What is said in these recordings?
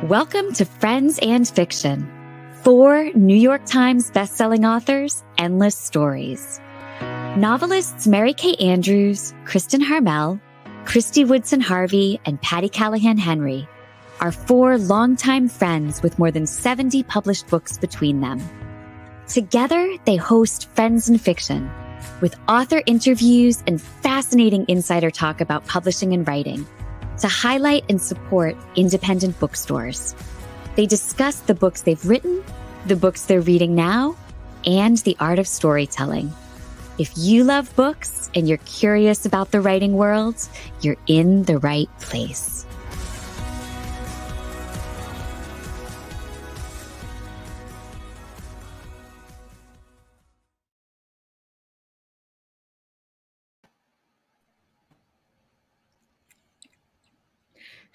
Welcome to Friends and Fiction. 4 New York Times bestselling authors, endless stories. Novelists Mary Kay Andrews, Kristin Harmel, Christy Woodson Harvey, and Patty Callahan Henry are 4 longtime friends with more than 70 published books between them. Together, they host Friends and Fiction, with author interviews and fascinating insider talk about publishing and writing, to highlight and support independent bookstores. They discuss the books they've written, the books they're reading now, and the art of storytelling. If you love books and you're curious about the writing world, you're in the right place.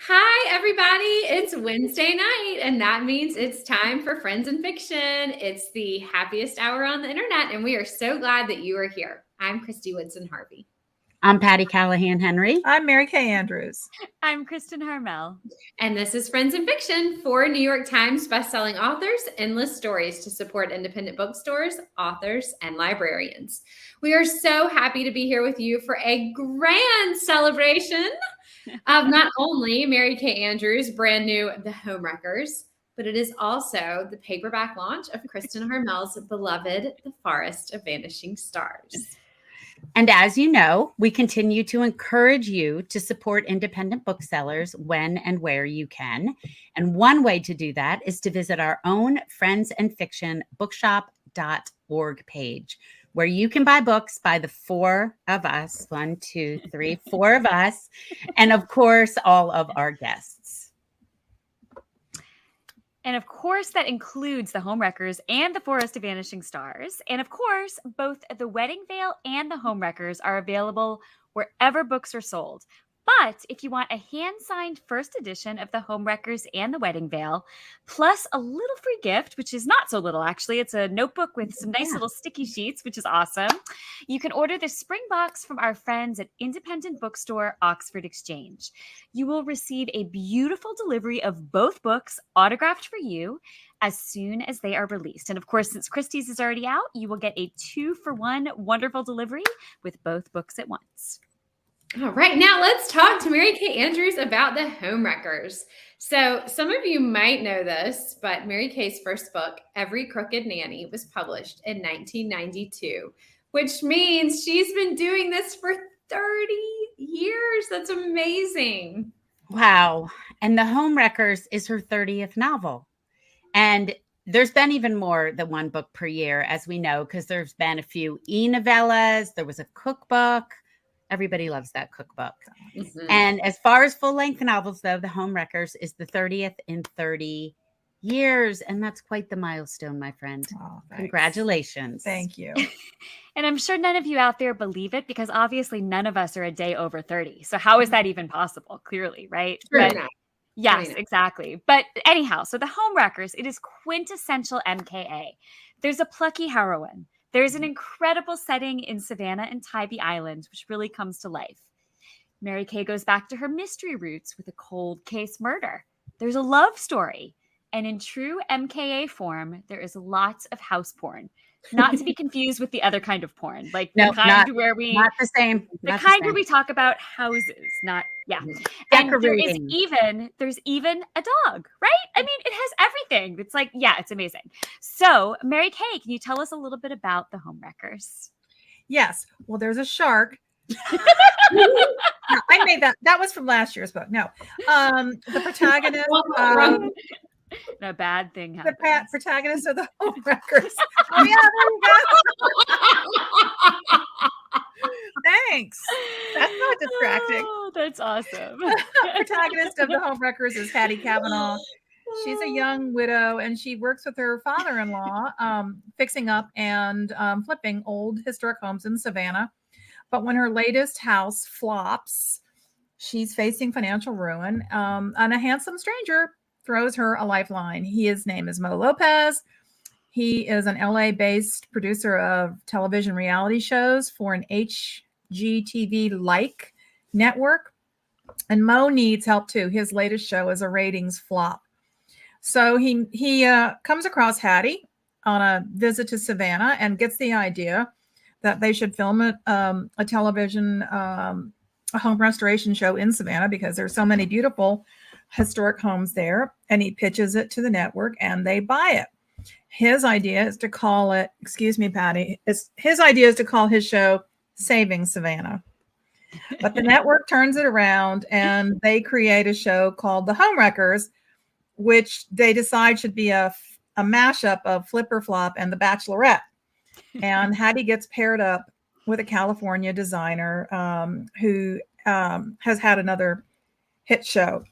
Hi, everybody. It's Wednesday night, and that means it's time for Friends and Fiction. It's the happiest hour on the internet, and we are so glad that you are here. I'm Christy Woodson Harvey. I'm Patty Callahan Henry. I'm Mary Kay Andrews. I'm Kristin Harmel. And this is Friends and Fiction, 4 New York Times bestselling authors, endless stories to support independent bookstores, authors, and librarians. We are so happy to be here with you for a grand celebration of not only Mary Kay Andrews' brand new The Homewreckers, but it is also the paperback launch of Kristin Harmel's beloved The Forest of Vanishing Stars. And as you know, we continue to encourage you to support independent booksellers when and where you can. And one way to do that is to visit our own Friends and Fiction bookshop.org page, where you can buy books by the 4 of us, 1, 2, 3, 4 of us, and of course, all of our guests. And of course, that includes The Homewreckers and The Forest of Vanishing Stars. And of course, both The Wedding Veil and The Homewreckers are available wherever books are sold. But if you want a hand-signed first edition of The Homewreckers and The Wedding Veil, plus a little free gift, which is not so little, actually. It's a notebook with some nice little sticky sheets, which is awesome. You can order the spring box from our friends at independent bookstore Oxford Exchange. You will receive a beautiful delivery of both books autographed for you as soon as they are released. And of course, since Christie's is already out, you will get a 2-for-1 wonderful delivery with both books at once. All right, now let's talk to Mary Kay Andrews about The Homewreckers. So some of you might know this, but Mary Kay's first book, Every Crooked Nanny, was published in 1992, which means she's been doing this for 30 years. That's amazing. Wow. And The Homewreckers is her 30th novel. And there's been even more than one book per year, as we know, because there's been a few e-novellas. There was a cookbook. Everybody loves that cookbook. Mm-hmm. And as far as full-length novels, though, The Homewreckers is the 30th in 30 years. And that's quite the milestone, my friend. Oh, congratulations. Thank you. And I'm sure none of you out there believe it, because obviously none of us are a day over 30. So how is that even possible? Clearly, right? But, yes, exactly. But anyhow, so The Homewreckers, it is quintessential MKA. There's a plucky heroine. There's an incredible setting in Savannah and Tybee Island, which really comes to life. Mary Kay goes back to her mystery roots with a cold case murder. There's a love story. And in true MKA form, there is lots of house porn. Not to be confused with the other kind of porn, like the kind where we not the same. The kind where we talk about houses, not And there's even a dog, right? I mean, it has everything. It's like, it's amazing. So, Mary Kay, can you tell us a little bit about The Homewreckers? Yes. Well, there's a shark. I made that. That was from last year's book. No, the protagonist. A bad thing happened. The protagonist of The Homewreckers. Oh, yeah, there you go. Thanks. That's not distracting. Oh, that's awesome. Protagonist of The Homewreckers is Hattie Cavanaugh. She's a young widow, and she works with her father-in-law, fixing up and flipping old historic homes in Savannah. But when her latest house flops, she's facing financial ruin, and a handsome stranger throws her a lifeline. His name is Mo Lopez. He is an LA-based producer of television reality shows for an HGTV-like network. And Mo needs help too. His latest show is a ratings flop. So he comes across Hattie on a visit to Savannah and gets the idea that they should film a television, a home restoration show in Savannah because there's so many beautiful historic homes there. And he pitches it to the network and they buy it. His idea is to call it, excuse me, Patty, his idea is to call his show Saving Savannah. But the network turns it around and they create a show called The Homewreckers, which they decide should be a mashup of Flipper Flop and The Bachelorette. And Hattie gets paired up with a California designer who has had another hit show.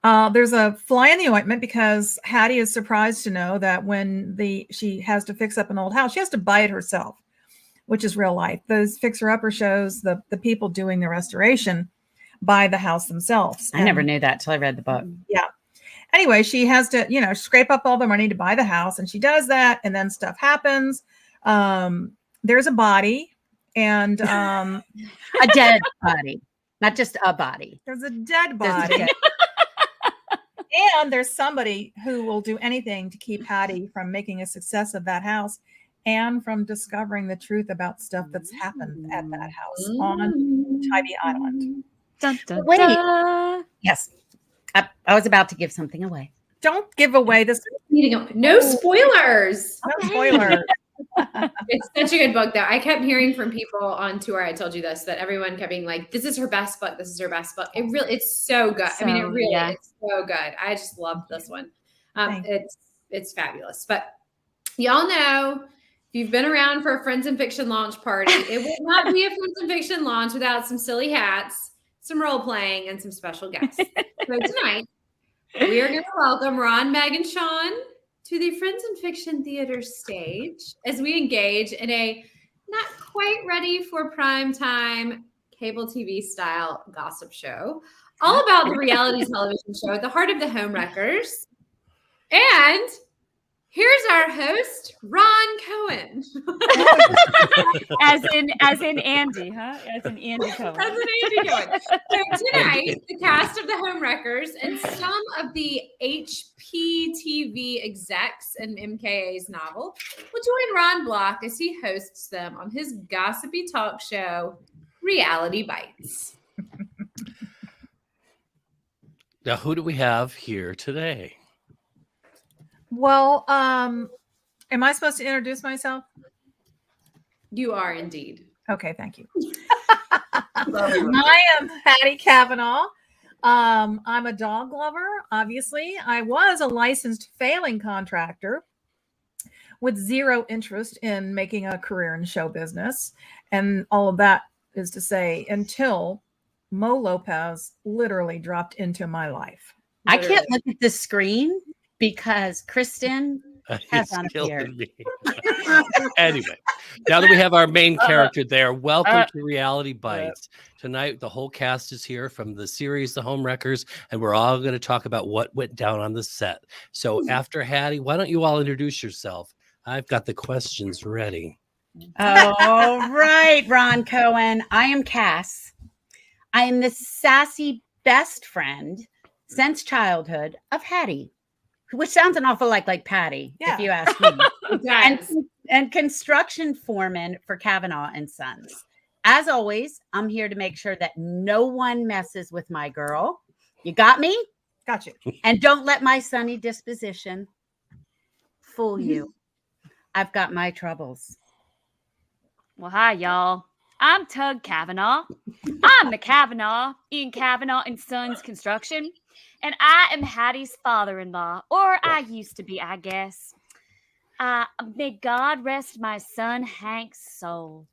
There's a fly in the ointment because Hattie is surprised to know that when she has to fix up an old house, she has to buy it herself, which is real life. Those fixer-upper shows, the people doing the restoration buy the house themselves. I never knew that till I read the book. Yeah. Anyway, she has to, scrape up all the money to buy the house, and she does that, and then stuff happens. There's a body and a dead body, not just a body. There's a dead body. And there's somebody who will do anything to keep Hattie from making a success of that house and from discovering the truth about stuff that's happened at that house on Tybee Island. Dun, dun, Wait. dun. Yes. I was about to give something away. Don't give away this. No spoilers. No spoiler. It's such a good book, though. I kept hearing from people on tour, I told you this, that everyone kept being like, this is her best book. This is her best book. It's so good. I mean, it really is so good. I just loved this one. It's fabulous. But y'all know, if you've been around for a Friends in Fiction launch party, it will not be a Friends in Fiction launch without some silly hats, some role playing, and some special guests. So tonight, we are going to welcome Ron, Meg, and Sean to the Friends in Fiction Theater stage as we engage in a not quite ready for prime time cable TV style gossip show, all about the reality television show at the heart of the Homewreckers. And here's our host, Ron Cohen. as in Andy, huh? As in Andy Cohen. As in Andy Cohen. So tonight, the cast of the Homewreckers and some of the HPTV execs in MKA's novel will join Ron Block as he hosts them on his gossipy talk show, Reality Bites. Now, who do we have here today? Well, am I supposed to introduce myself? You are indeed. Okay, thank you. I am Hattie Kavanaugh. I'm a dog lover, obviously. I was a licensed failing contractor with zero interest in making a career in show business. And all of that is to say, until Mo Lopez literally dropped into my life. I can't look at the screen because Kristin has on here. Anyway, now that we have our main character there, welcome to Reality Bites. Tonight, the whole cast is here from the series The Homewreckers, and we're all going to talk about what went down on the set. So after Hattie, why don't you all introduce yourself? I've got the questions ready. All right, Ron Cohen. I am Cass. I am the sassy best friend since childhood of Hattie, which sounds an awful lot like Patty, if you ask me. and construction foreman for Kavanaugh and Sons. As always, I'm here to make sure that no one messes with my girl. You got me? Got you. And don't let my sunny disposition fool you. I've got my troubles. Well, hi, y'all. I'm Tug Kavanaugh. I'm the Kavanaugh in Kavanaugh and Sons Construction. And I am Hattie's father-in-law, or I used to be, I guess. May God rest my son Hank's soul.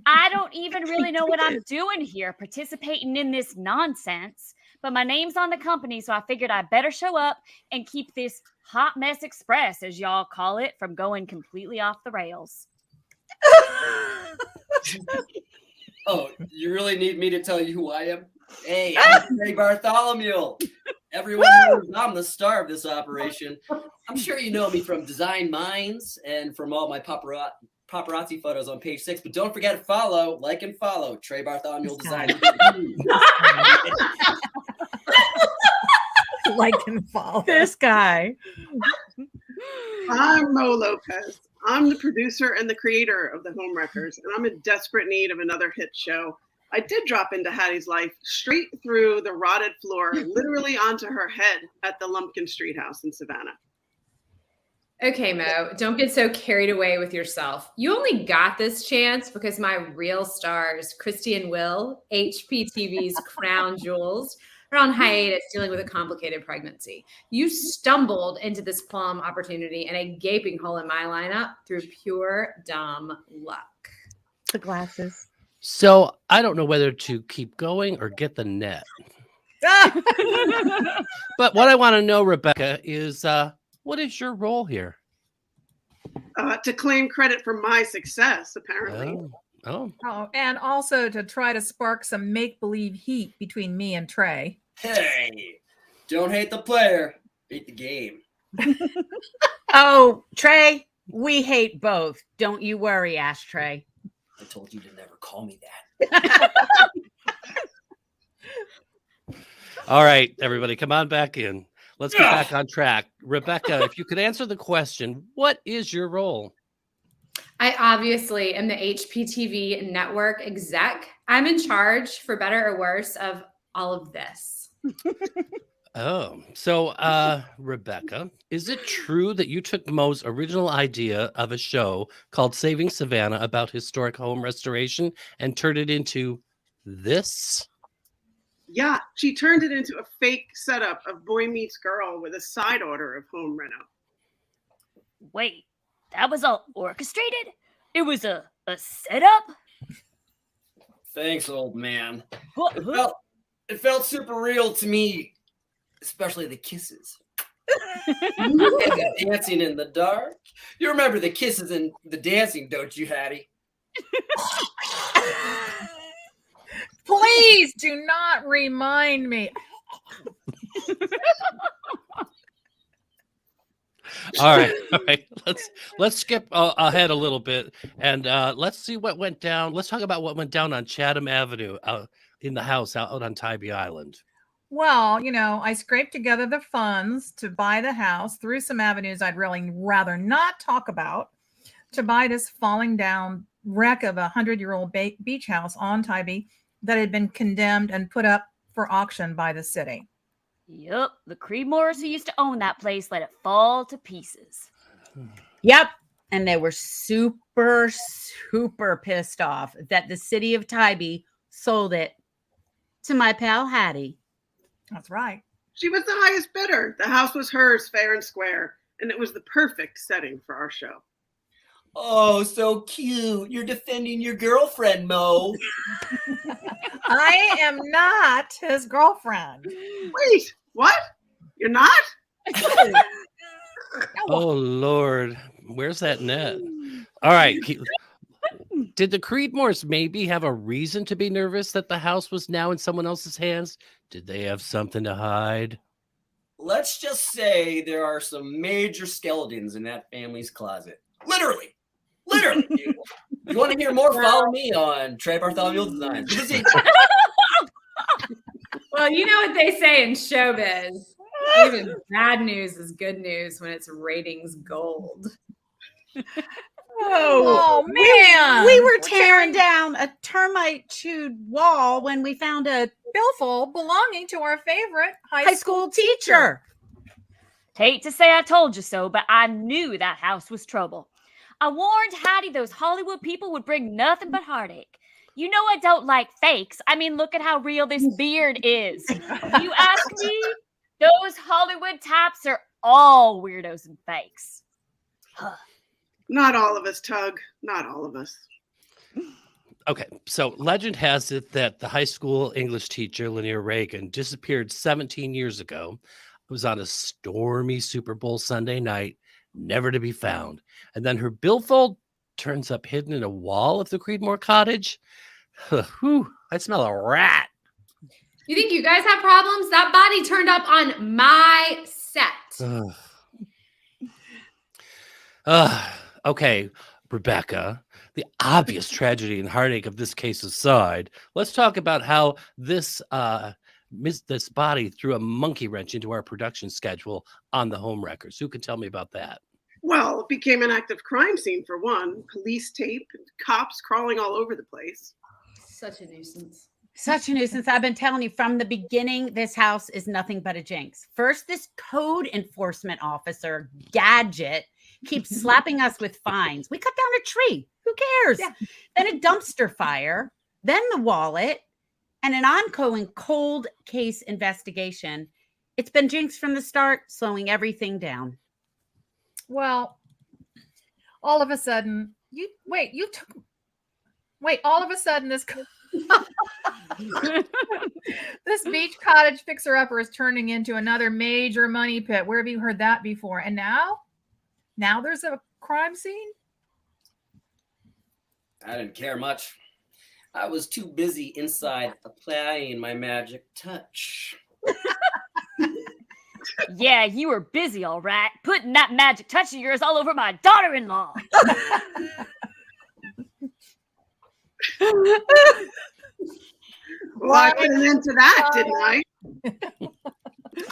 I don't even really know what I'm doing here, participating in this nonsense. But my name's on the company, so I figured I better show up and keep this hot mess express, as y'all call it, from going completely off the rails. Oh, you really need me to tell you who I am? Hey, I'm Ray Bartholomew. Everyone knows I'm the star of this operation. I'm sure you know me from Design Minds and from all my paparazzi photos on page 6. But don't forget to follow, like, and follow Trey Bartholomew Design. Like and follow. This guy. I'm Mo Lopez. I'm the producer and the creator of the Homewreckers, and I'm in desperate need of another hit show. I did drop into Hattie's life straight through the rotted floor, literally onto her head at the Lumpkin Street House in Savannah. Okay, Mo, don't get so carried away with yourself. You only got this chance because my real stars, Christy and Will, HPTV's crown jewels, are on hiatus dealing with a complicated pregnancy. You stumbled into this plum opportunity and a gaping hole in my lineup through pure dumb luck. The glasses. So I don't know whether to keep going or get the net. But what I want to know, Rebecca, is what is your role here? To claim credit for my success, apparently. Oh. Oh, and also to try to spark some make-believe heat between me and Trey. Hey, don't hate the player, hate the game. Oh, Trey, we hate both. Don't you worry, Ashtray. I told you to never call me that. All right, everybody, come on back in. Let's get back on track. Rebecca, if you could answer the question, what is your role? I obviously am the HPTV network exec. I'm in charge, for better or worse, of all of this. Oh, so Rebecca, is it true that you took Mo's original idea of a show called Saving Savannah about historic home restoration and turned it into this? Yeah, she turned it into a fake setup of Boy Meets Girl with a side order of home reno. Wait, that was all orchestrated? It was a setup? Thanks, old man. What? It felt super real to me, especially the kisses. And the dancing in the dark. You remember the kisses and the dancing, don't you, Hattie? Please do not remind me. All right. Let's skip ahead a little bit and let's see what went down. Let's talk about what went down on Chatham Avenue in the house out on Tybee Island. Well, I scraped together the funds to buy the house through some avenues I'd really rather not talk about to buy this falling down wreck of a 100-year-old beach house on Tybee that had been condemned and put up for auction by the city. Yup, the Creedmoors who used to own that place let it fall to pieces. Yep. And they were super, super pissed off that the city of Tybee sold it to my pal Hattie. That's right. She was the highest bidder. The house was hers, fair and square, and it was the perfect setting for our show. Oh, so cute. You're defending your girlfriend, Mo. I am not his girlfriend. Wait, what? You're not? Oh, Lord. Where's that net? All right. Did the Creedmoors maybe have a reason to be nervous that the house was now in someone else's hands? Did they have something to hide? Let's just say there are some major skeletons in that family's closet. Literally. You want to hear more? Follow me on Trey Bartholomew Designs. Well, you know what they say in showbiz. Even bad news is good news when it's ratings gold. Oh man. We were tearing down a termite-chewed wall when we found a billfold belonging to our favorite high school teacher. Hate to say I told you so, but I knew that house was trouble. I warned Hattie those Hollywood people would bring nothing but heartache. You know I don't like fakes. I mean, look at how real this beard is. You ask me, those Hollywood types are all weirdos and fakes. Not all of us, Tug. Not all of us. Okay, so legend has it that the high school English teacher, Lanier Reagan, disappeared 17 years ago. It was on a stormy Super Bowl Sunday night, never to be found. And then her billfold turns up hidden in a wall of the Creedmoor cottage. Whew, I smell a rat. You think you guys have problems? That body turned up on my set. Okay, Rebecca, the obvious tragedy and heartache of this case aside, let's talk about how this this body threw a monkey wrench into our production schedule on the Homewreckers. Who can tell me about that? Well, it became an active crime scene for one. Police tape, cops crawling all over the place. Such a nuisance. Such a nuisance. I've been telling you from the beginning, this house is nothing but a jinx. First, this code enforcement officer, Gadget, keeps slapping us with fines. We cut down a tree. Who cares? Yeah. Then a dumpster fire, then the wallet, and an ongoing cold case investigation. It's been jinxed from the start, slowing everything down. Well, all of a sudden, all of a sudden, this this beach cottage fixer-upper is turning into another major money pit. Where have you heard that before? And now there's a crime scene? I didn't care much. I was too busy inside applying my magic touch. Yeah, you were busy, all right, putting that magic touch of yours all over my daughter-in-law. Well, I put an end to that, didn't I?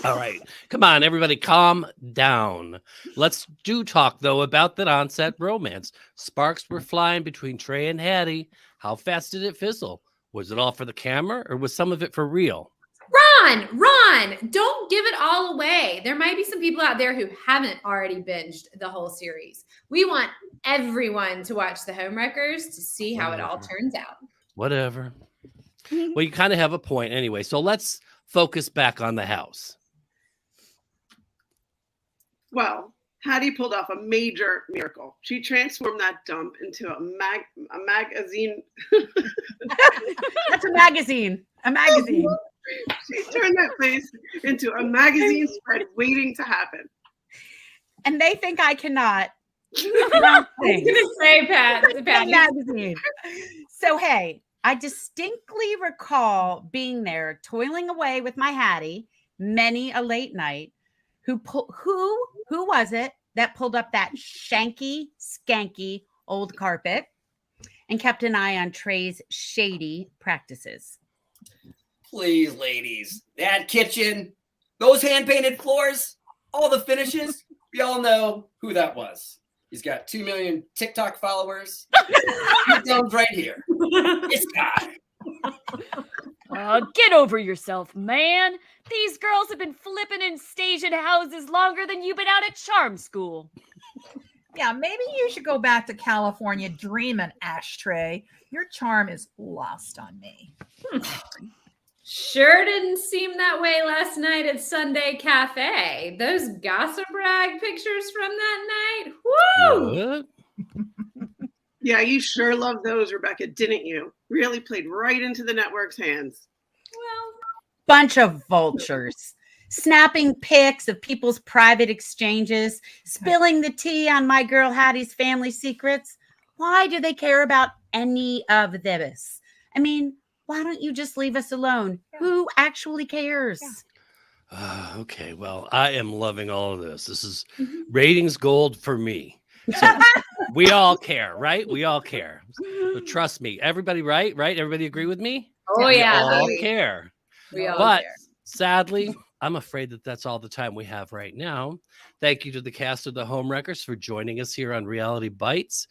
All right. Come on, everybody, calm down. Let's talk, though, about that on-set romance. Sparks were flying between Trey and Hattie. How fast did it fizzle? Was it all for the camera, or was some of it for real? Ron, don't give it all away. There might be some people out there who haven't already binged the whole series. We want everyone to watch the Homewreckers to see how it all turns out. Whatever. Well, you kind of have a point anyway. So let's focus back on the house. Well, Hattie pulled off a major miracle. She transformed that dump into a magazine. That's a magazine. A magazine. She turned that place into a magazine spread waiting to happen. And they think I cannot. I was gonna say, Pat. Magazine. So hey, I distinctly recall being there, toiling away with my Hattie, many a late night. Who was it that pulled up that shanky, skanky old carpet and kept an eye on Trey's shady practices? Please, ladies, that kitchen, those hand-painted floors, all the finishes, we all know who that was. He's got 2 million TikTok followers. He comes right here. This guy. Get over yourself, man. These girls have been flipping and staging houses longer than you've been out at charm school. Yeah, maybe you should go back to California dreaming, Ashtray. Your charm is lost on me. Sure didn't seem that way last night at Sunday Cafe. Those gossip rag pictures from that night. Woo! What? Yeah, you sure loved those, Rebecca, didn't you? Really played right into the network's hands. Well, Bunch of vultures, snapping pics of people's private exchanges, spilling the tea on my girl Hattie's family secrets. Why do they care about any of this? I mean, why don't you just leave us alone? Yeah. Who actually cares? Yeah. Okay, well, I am loving all of this. This is ratings gold for me. So we all care, right? We all care. So trust me. Everybody, right? Everybody agree with me? Oh, yeah. We all care. We all but care. Sadly, I'm afraid that that's all the time we have right now. Thank you to the cast of the Homewreckers for joining us here on Reality Bites.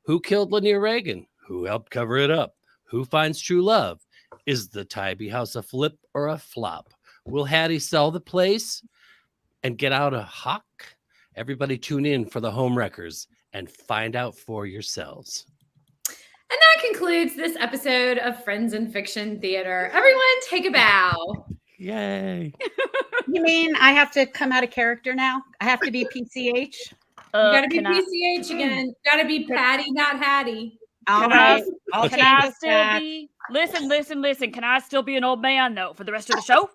Who killed Lanier Reagan? Who helped cover it up? Who finds true love? Is the Tybee house a flip or a flop? Will Hattie sell the place and get out a hawk? Everybody tune in for the Homewreckers and find out for yourselves. And that concludes this episode of Friends in Fiction Theater. Everyone take a bow. Yay. You mean I have to come out of character now? I have to be PCH? You gotta be PCH again. Gotta be Patty, not Hattie. All right. Can I still be? Listen. Can I still be an old man though for the rest of the show?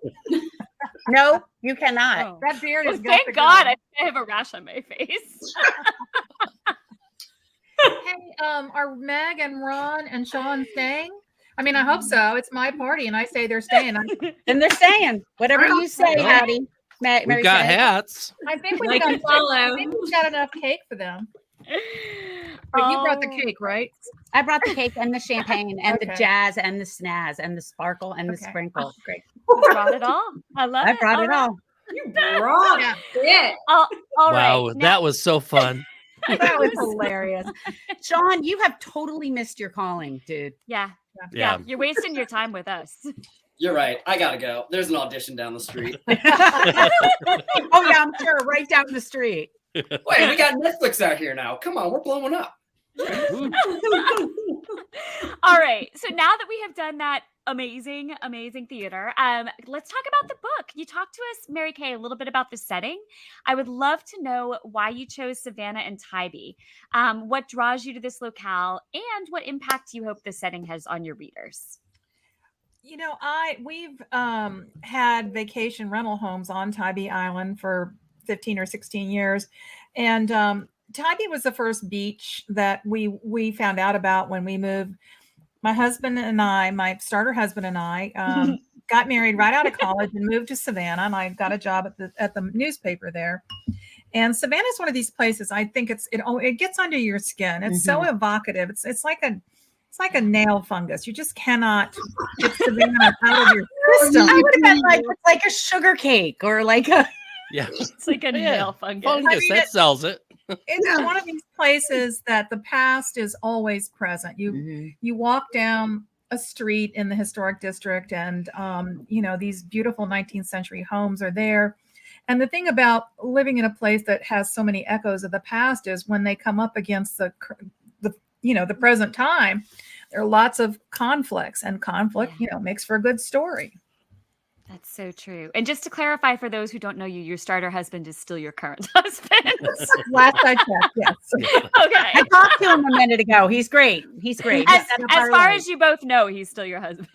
No, you cannot. Oh. That beard is Thank God I have a rash on my face. Hey, are Meg and Ron and Sean staying? I mean, I hope so. It's my party, and I say they're staying. And they're saying whatever you say, so. Hattie. We've got hats. I think Like we've and follow. got enough cake for them. But you brought the cake, right? I brought the cake and the champagne and the Okay. jazz and the snazz and the sparkle and the sprinkle. Oh, great. You brought it all. I love it. I brought it all. You brought it. All Wow, right. that was so fun. That was hilarious. Sean, you have totally missed your calling, dude. Yeah. Yeah. You're wasting your time with us. You're right. I gotta go. There's an audition down the street. Oh yeah, I'm sure. Right down the street. Wait, we got Netflix out here now. Come on, we're blowing up. All right. So now that we have done that amazing theater, let's talk about the book. You talked to us, Mary Kay, a little bit about the setting. I would love to know why you chose Savannah and Tybee, what draws you to this locale, and what impact you hope the setting has on your readers. You know, we've had vacation rental homes on Tybee Island for 15 or 16 years. And Tybee was the first beach that we found out about when we moved. My husband and I, my starter husband and I, got married right out of college and moved to Savannah. And I got a job at the newspaper there. And Savannah is one of these places. I think it gets under your skin. It's so evocative. It's like a nail fungus. You just cannot get Savannah out of your system. I would have been like, it's like a sugar cake or like a. Yeah. It's like a nail fungus. Fungus, that sells it. It's one of these places that the past is always present. You walk down a street in the historic district and, these beautiful 19th century homes are there. And the thing about living in a place that has so many echoes of the past is when they come up against the present time, there are lots of conflicts, and conflict, makes for a good story. That's so true. And just to clarify for those who don't know you, your starter husband is still your current husband. Last I checked, yes. Okay. I talked to him a minute ago. He's great. He's great. As far as you both know, he's still your husband.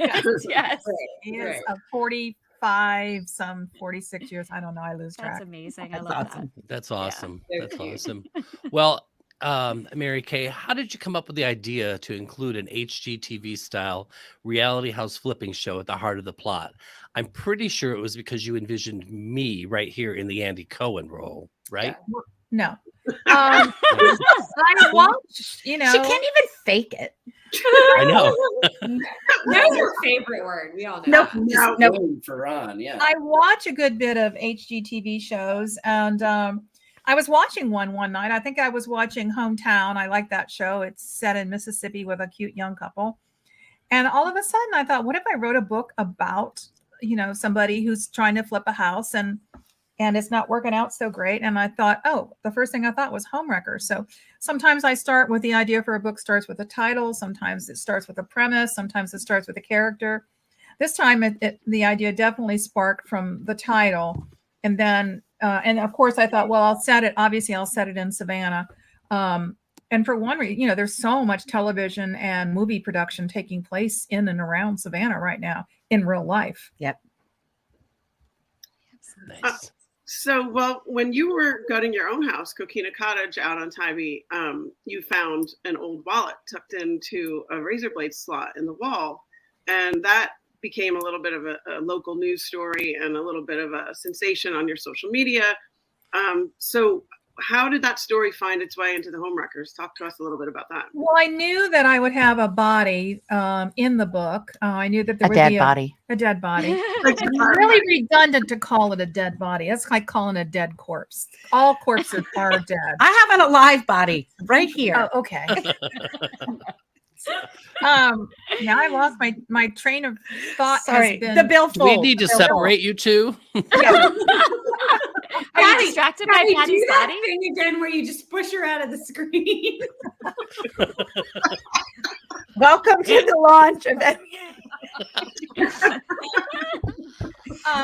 Yes. He is 45, some 46 years. I don't know. I lose track. That's amazing. I That's love awesome. That's awesome. Yeah. That's awesome. Well, Mary Kay, how did you come up with the idea to include an HGTV style reality house flipping show at the heart of the plot? I'm pretty sure it was because you envisioned me right here in the Andy Cohen role, right? No. I watched, She can't even fake it. I know. That's your favorite word. We all know. Nope. For Ron, yeah. I watch a good bit of HGTV shows, and I was watching one night. I think I was watching Hometown. I like that show. It's set in Mississippi with a cute young couple. And all of a sudden I thought, what if I wrote a book about, somebody who's trying to flip a house and it's not working out so great. And I thought, the first thing I thought was Homewreckers. So sometimes I start with the idea for a book starts with a title. Sometimes it starts with a premise. Sometimes it starts with a character. This time the idea definitely sparked from the title. And then, and of course I thought, well, I'll set it in Savannah. And for one reason, there's so much television and movie production taking place in and around Savannah right now in real life. Yep. Nice. So, when you were gutting your own house, Coquina Cottage out on Tybee, you found an old wallet tucked into a razor blade slot in the wall. And that became a little bit of a local news story and a little bit of a sensation on your social media. So how did that story find its way into the Homewreckers? Talk to us a little bit about that. Well, I knew that I would have a body in the book. I knew that there would be a dead body. It's really redundant to call it a dead body. It's like calling a dead corpse. All corpses are dead. I have an alive body right here. Oh, okay. I lost my train of thought. Sorry, has been the billfold. We need to separate you two. Are you distracted by Patty's body? Thing again where you just push her out of the screen. Welcome to the launch of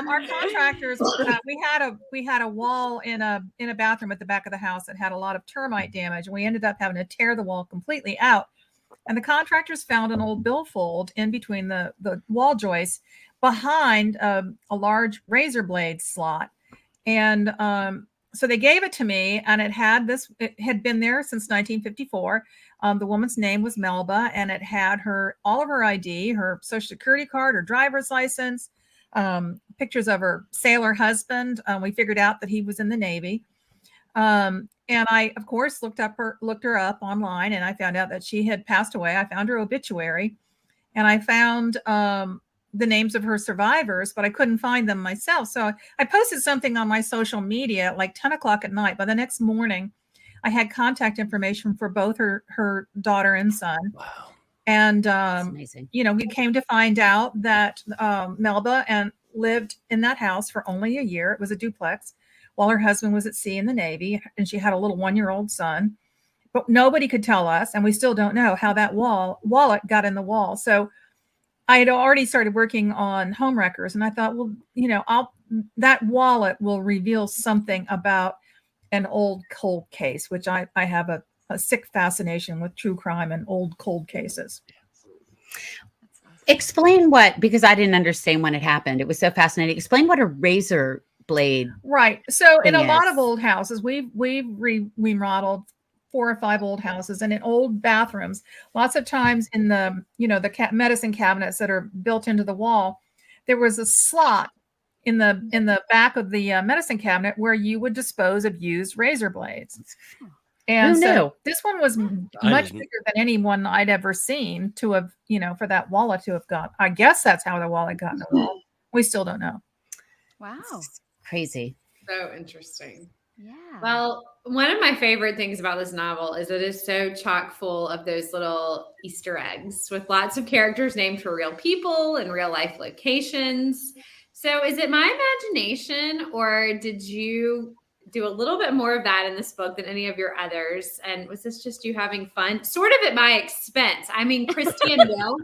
our contractors, we had a wall in a bathroom at the back of the house that had a lot of termite damage, and we ended up having to tear the wall completely out. And the contractors found an old billfold in between the wall joists behind a large razor blade slot. And so they gave it to me, and it had been there since 1954. The woman's name was Melba, and it had all of her ID, her social security card, her driver's license, pictures of her sailor husband. We figured out that he was in the Navy. And I, of course, looked her up online, and I found out that she had passed away. I found her obituary, and I found the names of her survivors, but I couldn't find them myself. So I posted something on my social media at like 10 o'clock at night. By the next morning, I had contact information for both her daughter and son. Wow. And, amazing. We came to find out that Melba lived in that house for only a year. It was a duplex while her husband was at sea in the Navy, and she had a little 1-year-old son. But nobody could tell us, and we still don't know how that wallet got in the wall. So I had already started working on Homewreckers, and I thought, well, that wallet will reveal something about an old cold case, which I have a sick fascination with true crime and old cold cases. Explain because I didn't understand when it happened. It was so fascinating. Explain what a razor blade. Right. So in a lot is. of old houses, we've remodeled 4 or 5 old houses, and in old bathrooms, lots of times in the medicine cabinets that are built into the wall, there was a slot in the back of the medicine cabinet where you would dispose of used razor blades. And so this one was much bigger than any one I'd ever seen to have, for that wallet to have got. I guess that's how the wallet got in the wall. We still don't know. Wow. Crazy. So interesting. Yeah. Well, one of my favorite things about this novel is it is so chock full of those little Easter eggs with lots of characters named for real people and real life locations. So is it my imagination, or did you do a little bit more of that in this book than any of your others? And was this just you having fun? Sort of at my expense. I mean, Christy and Will.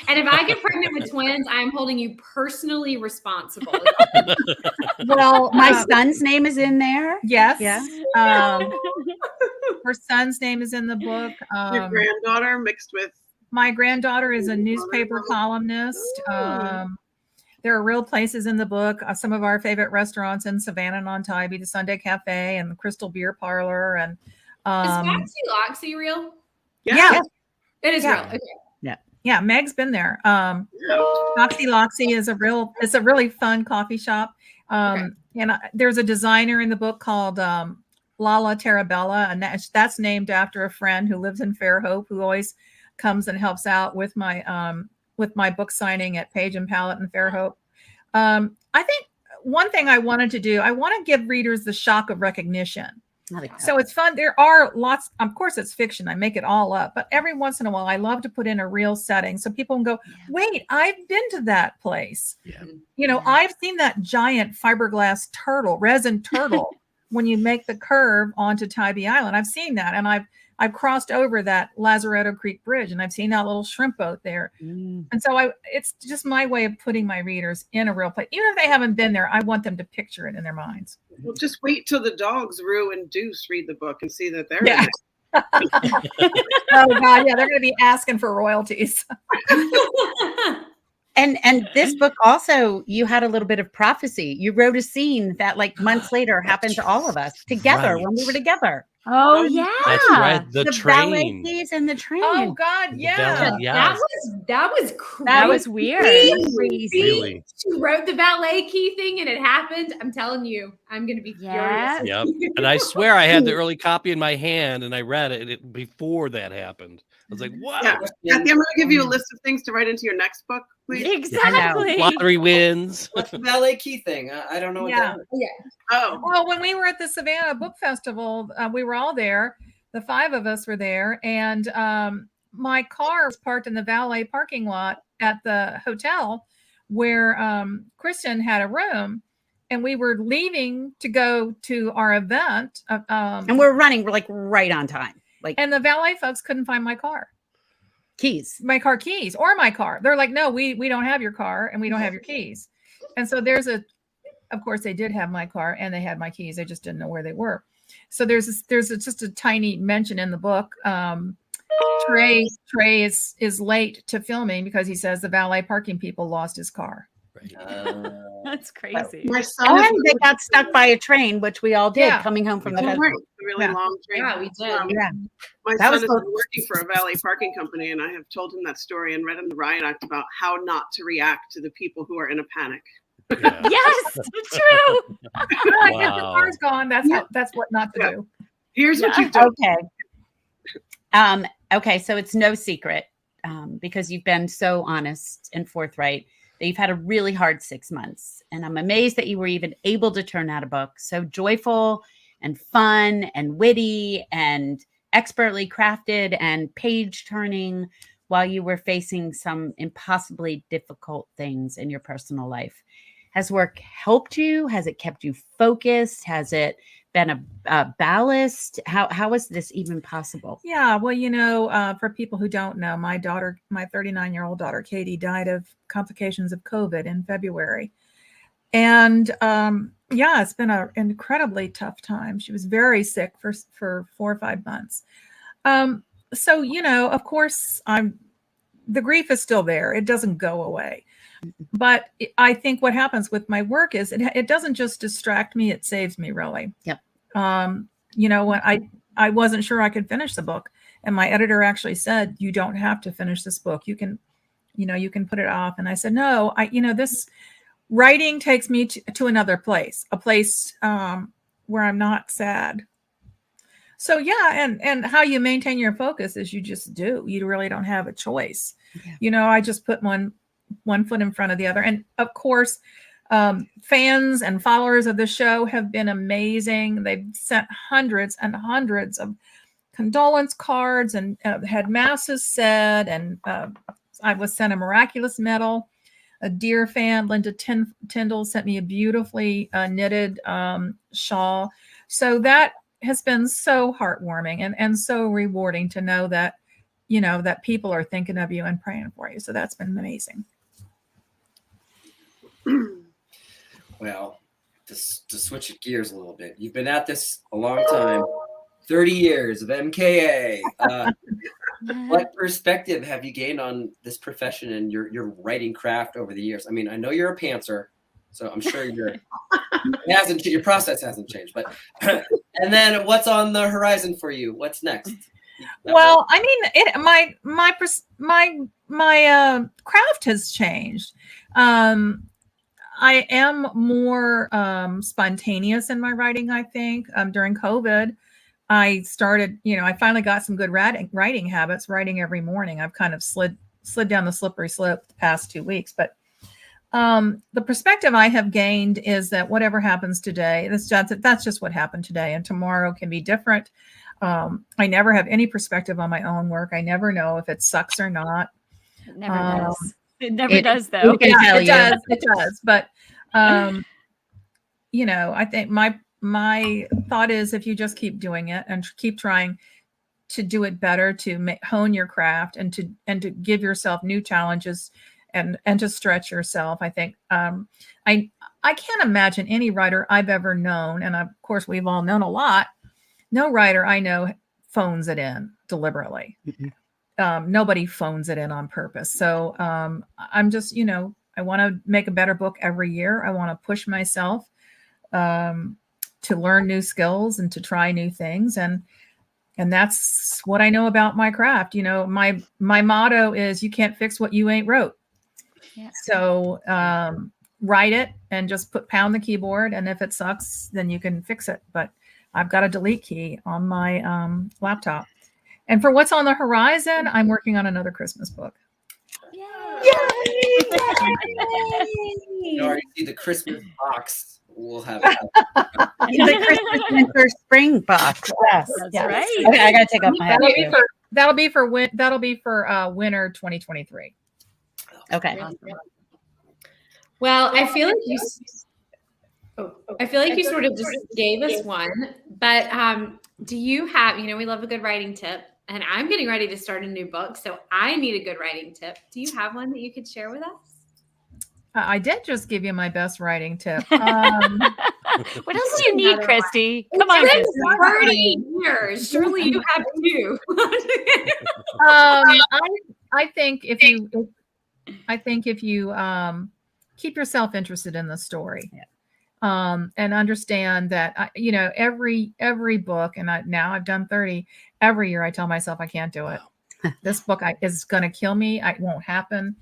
And if I get pregnant with twins, I'm holding you personally responsible. Well, my son's name is in there. Yes. Yeah. Her son's name is in the book. Your granddaughter mixed with. My granddaughter is a newspaper columnist. There are real places in the book. Some of our favorite restaurants in Savannah and Ontaibie, the Sunday Cafe and the Crystal Beer Parlor. And is Foxy Loxy real? Yeah. It is real. Okay. Yeah, Meg's been there. Foxy Loxy is a really fun coffee shop. And there's a designer in the book called Lala Tarabella, and that's named after a friend who lives in Fairhope, who always comes and helps out with my book signing at Page and Palette in Fairhope. I think one thing I wanted to do, I want to give readers the shock of recognition. So it's fun. There are lots, of course it's fiction. I make it all up, but every once in a while I love to put in a real setting so people can go, wait, I've been to that place. Yeah. I've seen that giant fiberglass resin turtle when you make the curve onto Tybee Island. I've seen that, and I've crossed over that Lazaretto Creek Bridge, and I've seen that little shrimp boat there. And so it's just my way of putting my readers in a real place. Even if they haven't been there, I want them to picture it in their minds. Well, just wait till the dogs Rue and Deuce read the book and see that they're in it. Oh God, yeah, they're going to be asking for royalties. And this book also, you had a little bit of prophecy. You wrote a scene that months later happened to all of us together when we were together. Oh yeah, that's right. The train, ballet keys and the train. Oh God, yeah. That was crazy. That was weird. Really? She wrote the valet key thing, and it happened. I'm telling you, I'm going to be furious. Yep. And I swear I had the early copy in my hand, and I read it before that happened. I was like, "Wow!" Yeah. Kathy, I'm going to give you a list of things to write into your next book, please. Exactly. Lottery wins. What's the valet key thing? I don't know what that is. Yeah. Oh. Well, when we were at the Savannah Book Festival, we were all there. The 5 of us were there, and my car was parked in the valet parking lot at the hotel where Kristin had a room, and we were leaving to go to our event. And we're running. We're right on time. And the valet folks couldn't find my car keys. Or my car. They're like, no, we don't have your car, and we don't have your keys. And so of course they did have my car and they had my keys. They just didn't know where they were. So there's just a tiny mention in the book. Trey is late to filming because he says the valet parking people lost his car. That's crazy. My son they got stuck by a train, which we all did coming home from the festival. A really long train. Yeah, we did. My son is working for a valet parking company, and I have told him that story and read him the riot act about how not to react to the people who are in a panic. Yeah. Yes, true. If the car's gone, that's what not to do. Here's what you do. Okay, so it's no secret because you've been so honest and forthright that you've had a really hard 6 months. And I'm amazed that you were even able to turn out a book so joyful and fun and witty and expertly crafted and page turning while you were facing some impossibly difficult things in your personal life. Has work helped you? Has it kept you focused? Has it been a ballast? How is this even possible? Yeah, well, for people who don't know, my 39-year-old daughter, Katie, died of complications of COVID in February. And yeah, it's been an incredibly tough time. She was very sick for 4 or 5 months. So, of course, the grief is still there. It doesn't go away. But I think what happens with my work is it doesn't just distract me, it saves me, really. Yep. When I wasn't sure I could finish the book, and my editor actually said, "You don't have to finish this book. You can put it off." And I said, "No, this writing takes me to another place, a place where I'm not sad." So yeah, and how you maintain your focus is you just do. You really don't have a choice. Yeah. I just put one foot in front of the other. And of course, fans and followers of the show have been amazing. They've sent hundreds and hundreds of condolence cards and had masses said. And I was sent a miraculous medal. A dear fan, Linda Tyndall, sent me a beautifully knitted shawl. So that has been so heartwarming and so rewarding to know that, that people are thinking of you and praying for you. So that's been amazing. Well, to switch gears a little bit, you've been at this a long time, 30 years of MKA. What perspective have you gained on this profession and your writing craft over the years? I mean, I know you're a pantser, so I'm sure your process hasn't changed. But and then what's on the horizon for you? What's next? Well, I mean, my craft has changed. I am more spontaneous in my writing, I think. During COVID, I started, I finally got some good writing habits, writing every morning. I've kind of slid down the slippery slope the past 2 weeks. But the perspective I have gained is that whatever happens today, that's just what happened today. And tomorrow can be different. I never have any perspective on my own work. I never know if it sucks or not. It never does. It never does, though. Yeah, it does. But, I think my thought is if you just keep doing it and keep trying to do it better, to hone your craft and to give yourself new challenges and to stretch yourself. I think I can't imagine any writer I've ever known, and of course we've all known a lot. No writer I know phones it in deliberately. Mm-hmm. Nobody phones it in on purpose. So I'm just, I want to make a better book every year. I want to push myself to learn new skills and to try new things. And that's what I know about my craft. My motto is you can't fix what you ain't wrote. Yeah. So write it and just pound the keyboard. And if it sucks, then you can fix it. But I've got a delete key on my laptop. And for what's on the horizon, I'm working on another Christmas book. Yay! You already see the Christmas box. We'll have it. The Christmas winter spring box. Yes, that's right. Okay, I gotta take off my hat. That'll be for winter 2023. Okay. Awesome. Well, I feel like you sort of just gave us one, but do you have, we love a good writing tip, and I'm getting ready to start a new book, so I need a good writing tip. Do you have one that you could share with us? I did just give you my best writing tip. What else do you need, Christy? Come on, Christy. 30 years. Surely you have two. I think if you keep yourself interested in the story. Yeah. And understand that, every book, and now I've done 30, every year I tell myself I can't do it. This book is going to kill me. It won't happen.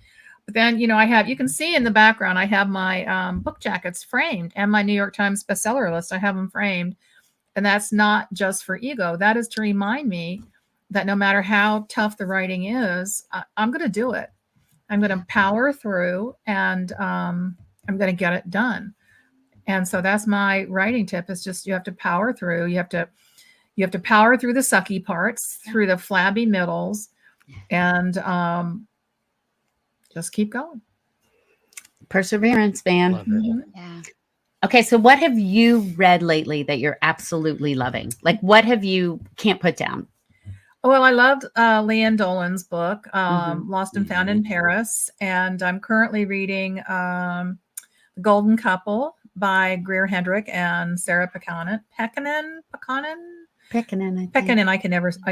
But then, you can see in the background, I have my book jackets framed and my New York Times bestseller list. I have them framed. And that's not just for ego. That is to remind me that no matter how tough the writing is, I'm going to do it. I'm going to power through, and I'm going to get it done. And so that's my writing tip, is just you have to power through. You have to power through the sucky parts, through the flabby middles, and just keep going. Perseverance, man. Love it. Yeah. Okay, so what have you read lately that you're absolutely loving? Like, what have you can't put down? Well, I loved Leanne Dolan's book, Mhm. Lost and Found in Paris. And I'm currently reading The Golden Couple by Greer Hendrick and Sarah Pekkanen. Pickanin, I think. Pekkanen, I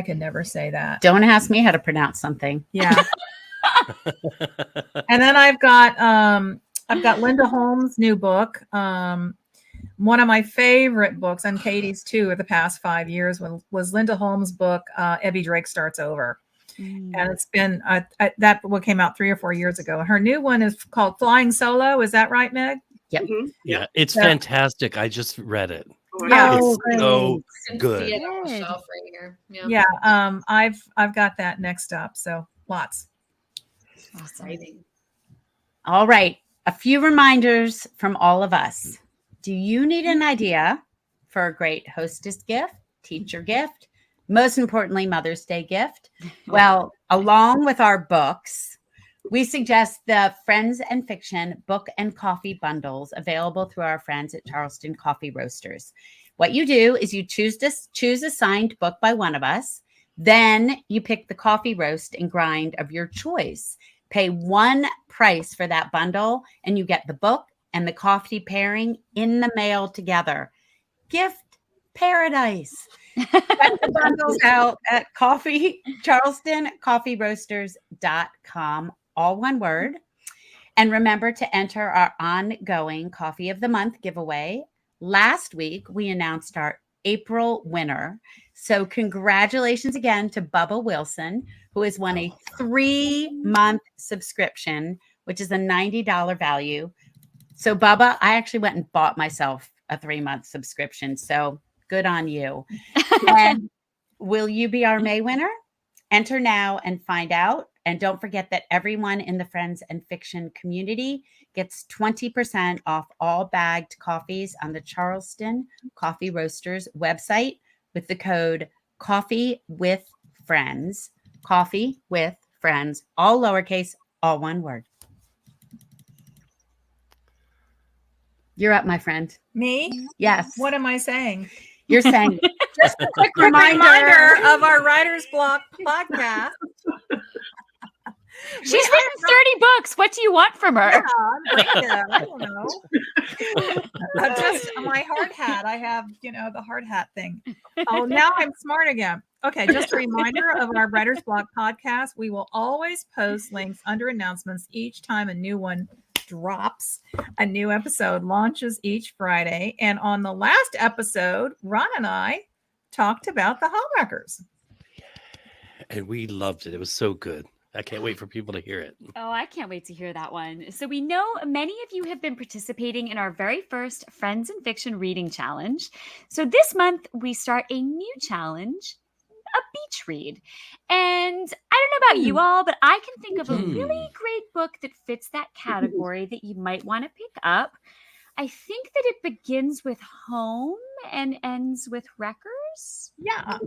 can never say that. Don't ask me how to pronounce something. Yeah. And then I've got Linda Holmes' new book. One of my favorite books, and Katie's too, of the past 5 years was Linda Holmes' book, Ebby Drake Starts Over. And it's been, that book came out 3 or 4 years ago. Her new one is called Flying Solo. Is that right, Meg? Yep. Mhm. Yeah, it's Yeah. fantastic. I just read it. Yeah. It's great. so I can good. see it on the Good. shelf right here. Yeah. Yeah. I've got that next up. So lots. Awesome. Exciting. All right. A few reminders from all of us. Do you need an idea for a great hostess gift, teacher gift, most importantly, Mother's Day gift? Well, along with our books, we suggest the Friends and Fiction book and coffee bundles available through our friends at Charleston Coffee Roasters. What you do is you choose a signed book by one of us. Then you pick the coffee roast and grind of your choice. Pay one price for that bundle, and you get the book and the coffee pairing in the mail together. Gift paradise. Check the bundles out at charlestoncoffeeroasters.com, all one word. And remember to enter our ongoing Coffee of the Month giveaway. Last week, we announced our April winner. So congratulations again to Bubba Wilson, who has won a 3-month subscription, which is a $90 value. So Bubba, I actually went and bought myself a 3-month subscription. So good on you. And will you be our May winner? Enter now and find out. And don't forget that everyone in the Friends and Fiction community gets 20% off all bagged coffees on the Charleston Coffee Roasters website with the code Coffee with Friends. Coffee with Friends, all lowercase, all one word. You're up, my friend. Me? Yes. What am I saying? You're saying? Just a quick Reminder of our Writer's Block podcast. She's written 30 books. What do you want from her? Yeah, I don't know. Just my hard hat. I have, the hard hat thing. Oh, now I'm smart again. Okay, just a reminder of our Writer's Block podcast. We will always post links under announcements each time a new one drops. A new episode launches each Friday. And on the last episode, Ron and I talked about the Homewreckers. And we loved it. It was so good. I can't wait for people to hear it. Oh, I can't wait to hear that one. So we know many of you have been participating in our very first Friends and Fiction reading challenge. So this month we start a new challenge, a beach read. And I don't know about you all, but I can think of a really great book that fits that category that you might want to pick up. I think that it begins with home and ends with wreckers. Yeah.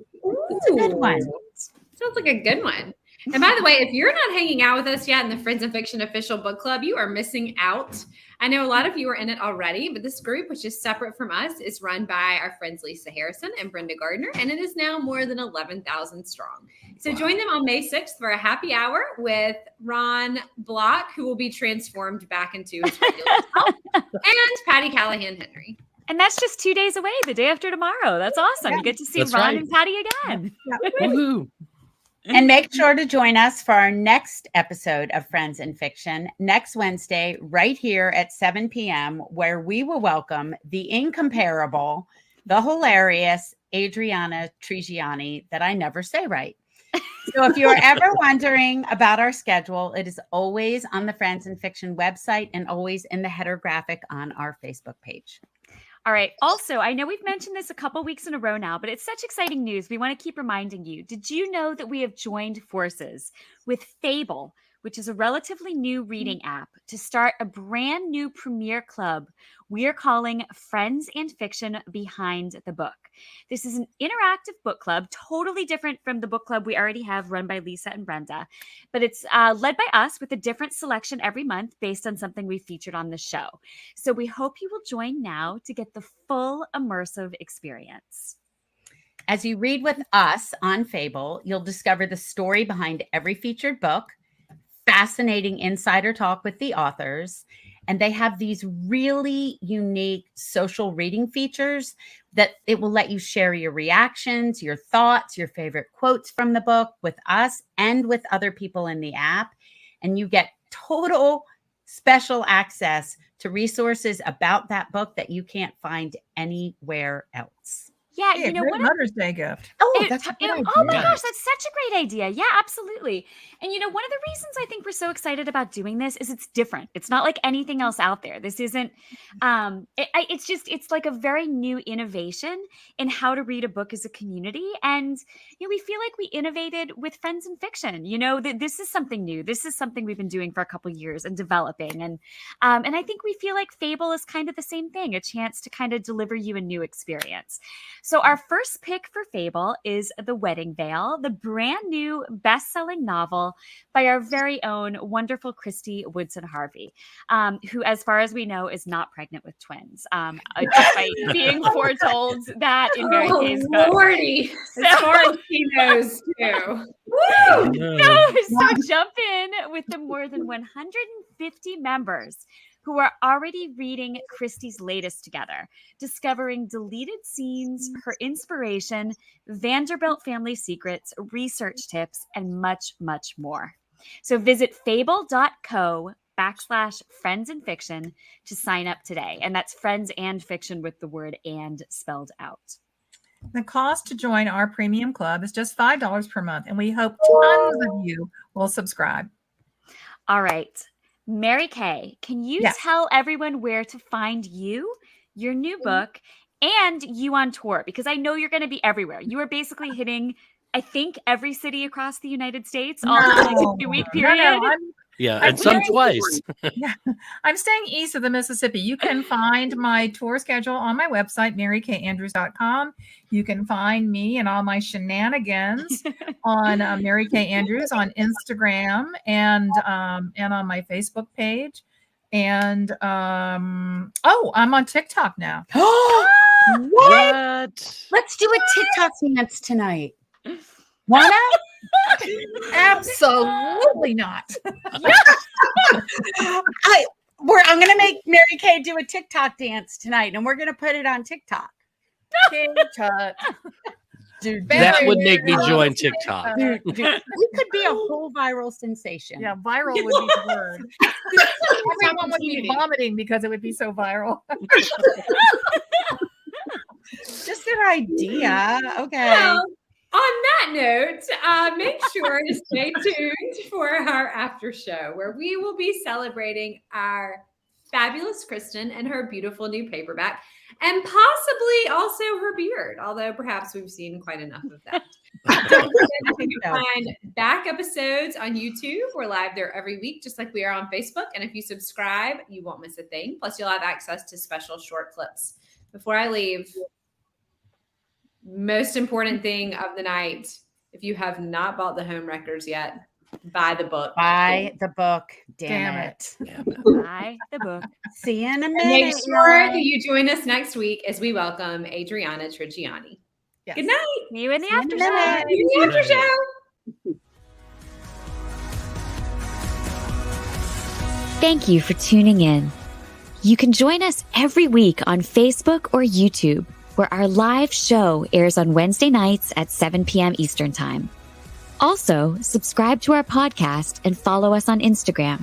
It's a good one. Sounds like a good one. And by the way, if you're not hanging out with us yet in the Friends and Fiction official book club, you are missing out. I know a lot of you are in it already, but this group, which is separate from us, is run by our friends Lisa Harrison and Brenda Gardner, and it is now more than 11,000 strong. So join them on May 6th for a happy hour with Ron Block, who will be transformed back into his regular self, and Patty Callahan Henry. And that's just 2 days away, the day after tomorrow. That's awesome. You get to see That's Ron right. and Patty again. Woohoo. And make sure to join us for our next episode of Friends and Fiction next Wednesday, right here at 7 p.m., where we will welcome the incomparable, the hilarious Adriana Trigiani, that I never say right. So if you're ever wondering about our schedule, it is always on the Friends and Fiction website and always in the header graphic on our Facebook page. All right. Also, I know we've mentioned this a couple weeks in a row now, but it's such exciting news. We want to keep reminding you. Did you know that we have joined forces with Fable, which is a relatively new reading app, to start a brand new premiere club we are calling Friends and Fiction Behind the Book. This is an interactive book club, totally different from the book club we already have run by Lisa and Brenda, but it's led by us with a different selection every month based on something we featured on the show. So we hope you will join now to get the full immersive experience. As you read with us on Fable, you'll discover the story behind every featured book, fascinating insider talk with the authors, and they have these really unique social reading features that it will let you share your reactions, your thoughts, your favorite quotes from the book with us and with other people in the app. And you get total special access to resources about that book that you can't find anywhere else. Yeah, Hey, you know great what? Mother's Day gift. Oh, that's a good Oh my idea. gosh, that's such a great idea. Yeah, absolutely. And you know, one of the reasons I think we're so excited about doing this is it's different. It's not like anything else out there. This isn't, it's like a very new innovation in how to read a book as a community. And, you know, we feel like we innovated with Friends and Fiction. You know, this is something new. This is something we've been doing for a couple years and developing. And I think we feel like Fable is kind of the same thing, a chance to kind of deliver you a new experience. So our first pick for Fable is The Wedding Veil, the brand new best-selling novel by our very own wonderful Kristin Harmel, who, as far as we know, is not pregnant with twins, despite being foretold that in Mary Kay's book. Lordy, as far as she knows too. So jump in with the more than 150 members who are already reading Christie's latest together, discovering deleted scenes, her inspiration, Vanderbilt family secrets, research tips, and much, much more. So visit fable.co/friends and fiction to sign up today. And that's friends and fiction with the word and spelled out. The cost to join our premium club is just $5 per month, and we hope tons of you will subscribe. All right. Mary Kay, can you tell everyone where to find you, your new book, and you on tour? Because I know you're going to be everywhere. You are basically hitting, I think, every city across the United States all in like a 2-week period. And some twice. I'm staying east of the Mississippi. You can find my tour schedule on my website, marykandrews.com. You can find me and all my shenanigans on Mary Kay Andrews on Instagram and on my Facebook page. And I'm on TikTok now. What? Let's do a TikTok dance tonight. Wanna? Absolutely not. I'm gonna make Mary Kay do a TikTok dance tonight, and we're gonna put it on TikTok. TikTok. Dude, that would make me join TikTok. Dude, we could be a whole viral sensation. Yeah, viral would be the word. Everyone would be vomiting because it would be so viral. Just an idea. Okay. Well, on that note, make sure to stay tuned for our after show where we will be celebrating our fabulous Kristin and her beautiful new paperback, and possibly also her beard, although perhaps we've seen quite enough of that. Don't forget to find back episodes on YouTube. We're live there every week, just like we are on Facebook. And if you subscribe, you won't miss a thing. Plus, you'll have access to special short clips. Before I leave, most important thing of the night, if you have not bought the Homewreckers yet, buy the book. Buy the book. Damn it. Buy the book. See you in a minute. And make sure that you join us next week as we welcome Adriana Trigiani. Yes. Good night. See you in the after See you in a show. minute. See you in the after show. Thank you for tuning in. You can join us every week on Facebook or YouTube, where our live show airs on Wednesday nights at 7 p.m. Eastern Time. Also, subscribe to our podcast and follow us on Instagram.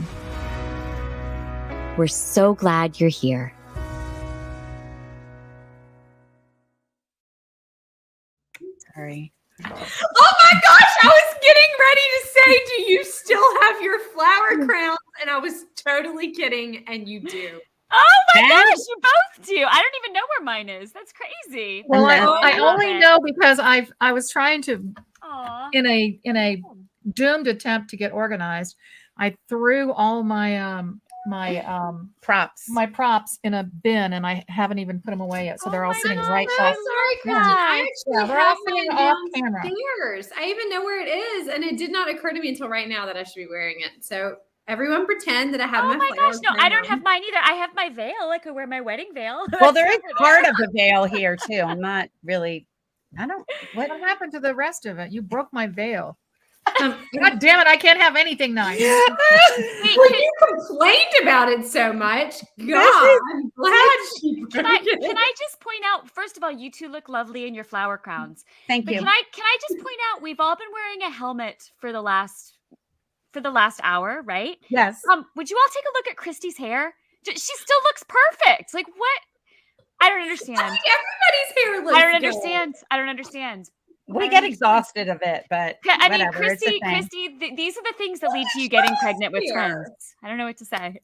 We're so glad you're here. Sorry. Oh my gosh, I was getting ready to say, do you still have your flower crowns? And I was totally kidding, and you do. Oh my gosh, you both do. I don't even know where mine is. That's crazy. Well, I love only it. know because I was trying to Aw. in a doomed attempt to get organized, I threw all my Props. my props in a bin, and I haven't even put them away yet. So they're all sitting right I'm off. sorry, Kristin. Yeah. I actually Yeah, they're have all sitting mine off camera. downstairs. I even know where it is, and it did not occur to me until right now that I should be wearing it. So everyone pretend that I have Oh my my gosh, flowers no, I don't on. have mine either. I have my veil. I could wear my wedding veil. Well, there is part of the veil here too. I'm not really. What happened to the rest of it? You broke my veil. God damn it! I can't have anything nice. Well, you complained about it so much. God, I'm glad she Can I just point out, first of all, you two look lovely in your flower crowns. Thank But you. can I just point out, we've all been wearing a helmet for the last hour, right? Yes. Would you all take a look at Christy's hair? She still looks perfect. Like what? I don't understand. I think everybody's hair looks I don't good. understand. I don't understand. We get exhausted of it, but I mean, whatever, it's a thing. Christy, these are the things that lead to you getting pregnant with twins. I don't know what to say.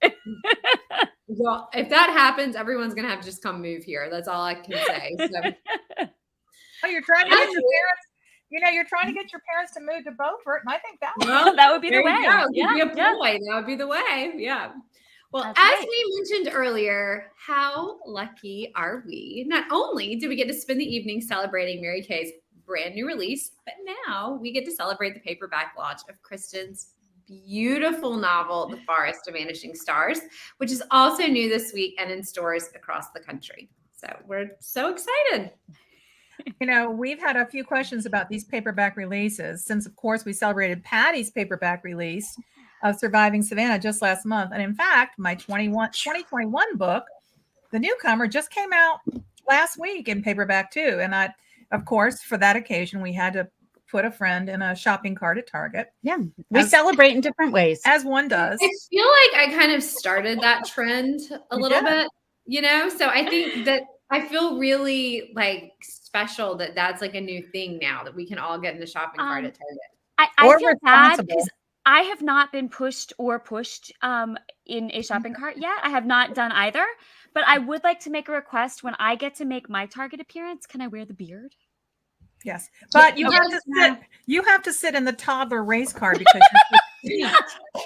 Well, if that happens, everyone's gonna have to just come move here. That's all I can say. So. Oh, you're trying to get your parents. You're trying to get your parents to move to Beaufort, and I think that would Well, that would be the there way. you go. Yeah, Be a boy. yeah. That would be the way. Yeah. Well, That's as right. we mentioned earlier, how lucky are we? Not only do we get to spend the evening celebrating Mary Kay's brand new release, but now we get to celebrate the paperback launch of Kristin's beautiful novel, The Forest of Vanishing Stars, which is also new this week and in stores across the country. So we're so excited. We've had a few questions about these paperback releases since, of course, we celebrated Patty's paperback release of Surviving Savannah just last month. And in fact, my 2021 book, The Newcomer, just came out last week in paperback too. And of course, for that occasion, we had to put a friend in a shopping cart at Target. Yeah, we celebrate in different ways. As one does. I feel like I kind of started that trend a little bit, so I think that I feel really like special that that's like a new thing now that we can all get in the shopping cart at Target. I feel bad because I have not been pushed in a shopping cart yet. I have not done either, but I would like to make a request. When I get to make my Target appearance, can I wear the beard? Yes, but you have to sit in the toddler race car because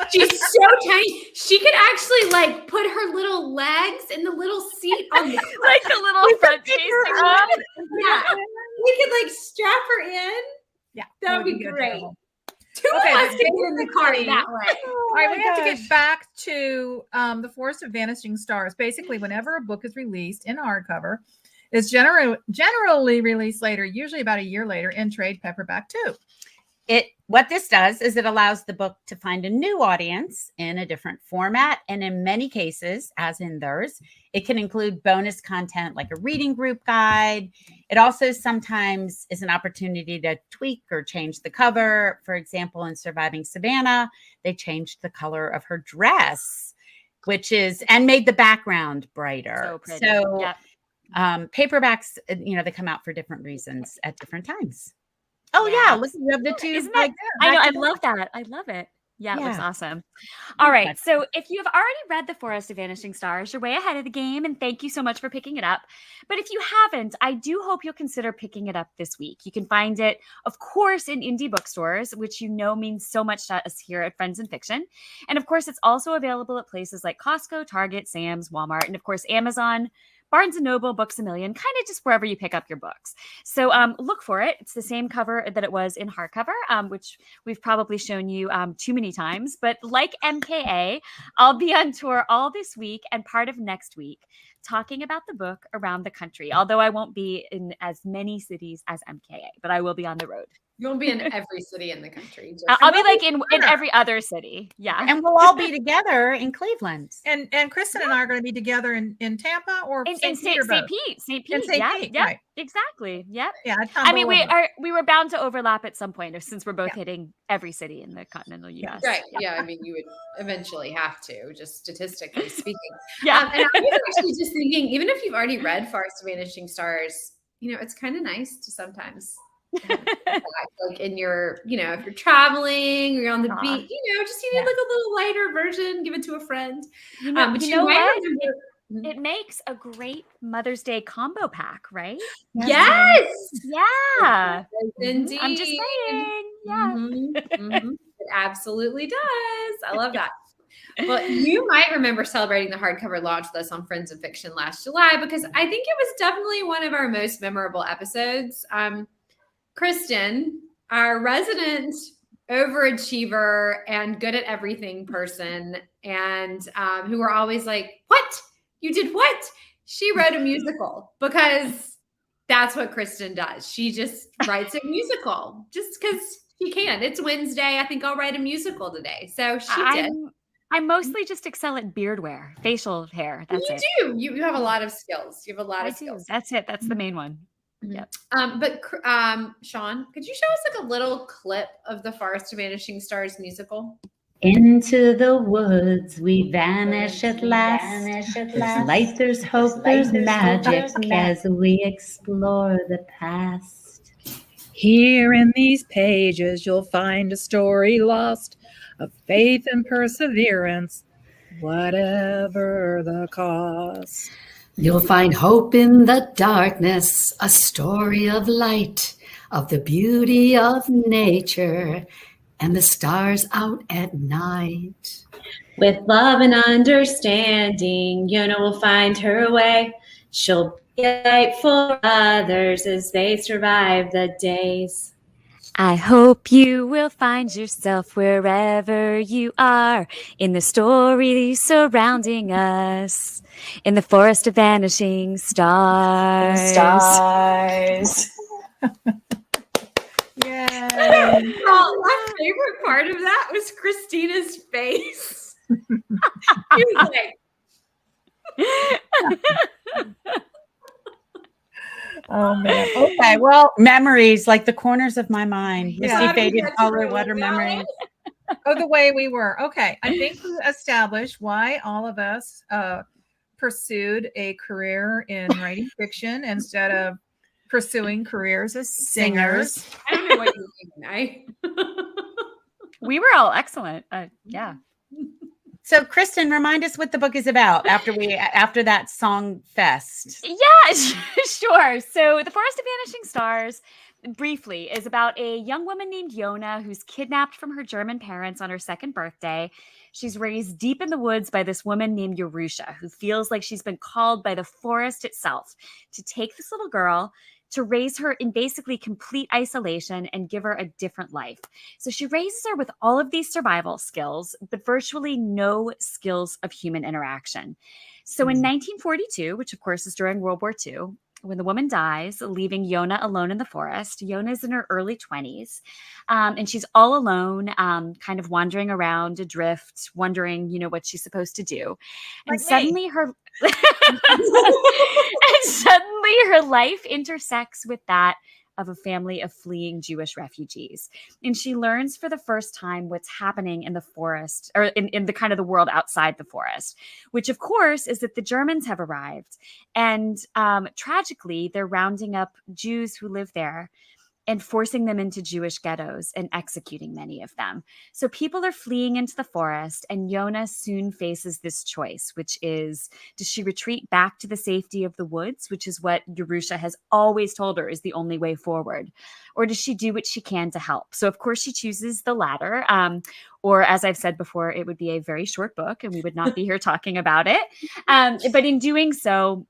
she's so tiny. She could actually like put her little legs in the little seat on the like the little front facing one. Yeah, we could like strap her in. Yeah, that would be great. Adorable. Two of us can get in the car that way. All right, we have to get back to The Forest of Vanishing Stars. Basically, whenever a book is released in hardcover, it's generally released later, usually about a year later, in trade paperback too. What this does is it allows the book to find a new audience in a different format. And in many cases, as in theirs, it can include bonus content like a reading group guide. It also sometimes is an opportunity to tweak or change the cover. For example, in Surviving Savannah, they changed the color of her dress, and made the background brighter. So pretty. So Yep. Paperbacks, they come out for different reasons at different times. Oh yeah, listen, you have the two. Isn't that, I know, I love that. I love it. Yeah, it looks awesome. All right. So if you have already read The Forest of Vanishing Stars, you're way ahead of the game, and thank you so much for picking it up. But if you haven't, I do hope you'll consider picking it up this week. You can find it, of course, in indie bookstores, which means so much to us here at Friends in Fiction. And of course, it's also available at places like Costco, Target, Sam's, Walmart, and of course, Amazon, Barnes & Noble, Books A Million, kind of just wherever you pick up your books. So look for it. It's the same cover that it was in hardcover, which we've probably shown you too many times. But like MKA, I'll be on tour all this week and part of next week talking about the book around the country, although I won't be in as many cities as MKA, but I will be on the road. You won't be in every city in the country. I'll be like in every other city. Yeah. And we'll all be together in Cleveland. And Kristin and I are going to be together in Tampa or in St. St. Pete. Yeah, right. Exactly. Yep. Yeah. I mean, we were bound to overlap at some point since we're both hitting every city in the continental U.S. Right. Yeah. I mean, you would eventually have to, just statistically speaking. Yeah. And I was actually just thinking, even if you've already read Forest of Vanishing Stars, it's kind of nice to sometimes like in your, if you're traveling or you're on the beach, just you need like a little lighter version, give it to a friend. But you know what? It makes a great Mother's Day combo pack, right? Yes. Yeah. Indeed. I'm just saying. Yeah. It absolutely does. I love that. Well, you might remember celebrating the hardcover launch with us on Friends of Fiction last July, because I think it was definitely one of our most memorable episodes. Kristin, our resident overachiever and good at everything person, and who were always like, what? You did what? She wrote a musical, because that's what Kristin does. She just writes a musical just because she can. It's Wednesday. I think I'll write a musical today. So she did. I mostly just excel at beard wear, facial hair. That's it. You do. You have a lot of skills. You have a lot of skills. That's it. That's the main one. Yep. But Sean, could you show us like a little clip of the Forest of Vanishing Stars musical? Into the woods we vanish at last. There's light, there's hope, there's magic as we explore the past. Here in these pages, you'll find a story lost of faith and perseverance, whatever the cost. You'll find hope in the darkness, a story of light, of the beauty of nature, and the stars out at night. With love and understanding, Yona will find her way. She'll be a light for others as they survive the days. I hope you will find yourself wherever you are in the story surrounding us, in the forest of vanishing stars. Yay. Oh, my favorite part of that was Christina's face. She was like, Oh man. Okay. Well, Memories, like the corners of my mind. Yeah. Misty faded color, what are memories? the way we were. Okay. I think we established why all of us pursued a career in writing fiction instead of pursuing careers as singers. I don't know what you're thinking. We were all excellent. Yeah. So, Kristin, remind us what the book is about after that song fest. Yeah, sure. So, The Forest of Vanishing Stars, briefly, is about a young woman named Yona who's kidnapped from her German parents on her second birthday. She's raised deep in the woods by this woman named Yerusha, who feels like she's been called by the forest itself to take this little girl, to raise her in basically complete isolation and give her a different life. So she raises her with all of these survival skills, but virtually no skills of human interaction. So in 1942, which of course is during World War II, when the woman dies, leaving Yona alone in the forest, Yona's in her early 20s, and she's all alone, kind of wandering around adrift, wondering, what she's supposed to do. And suddenly her life intersects with that of a family of fleeing Jewish refugees. And she learns for the first time what's happening in the forest, or in the kind of the world outside the forest, which of course is that the Germans have arrived. And tragically, they're rounding up Jews who live there and forcing them into Jewish ghettos and executing many of them. So people are fleeing into the forest, and Yona soon faces this choice, which is, does she retreat back to the safety of the woods, which is what Yerusha has always told her is the only way forward, or does she do what she can to help? So of course she chooses the latter, or as I've said before, it would be a very short book and we would not be here talking about it. But in doing so,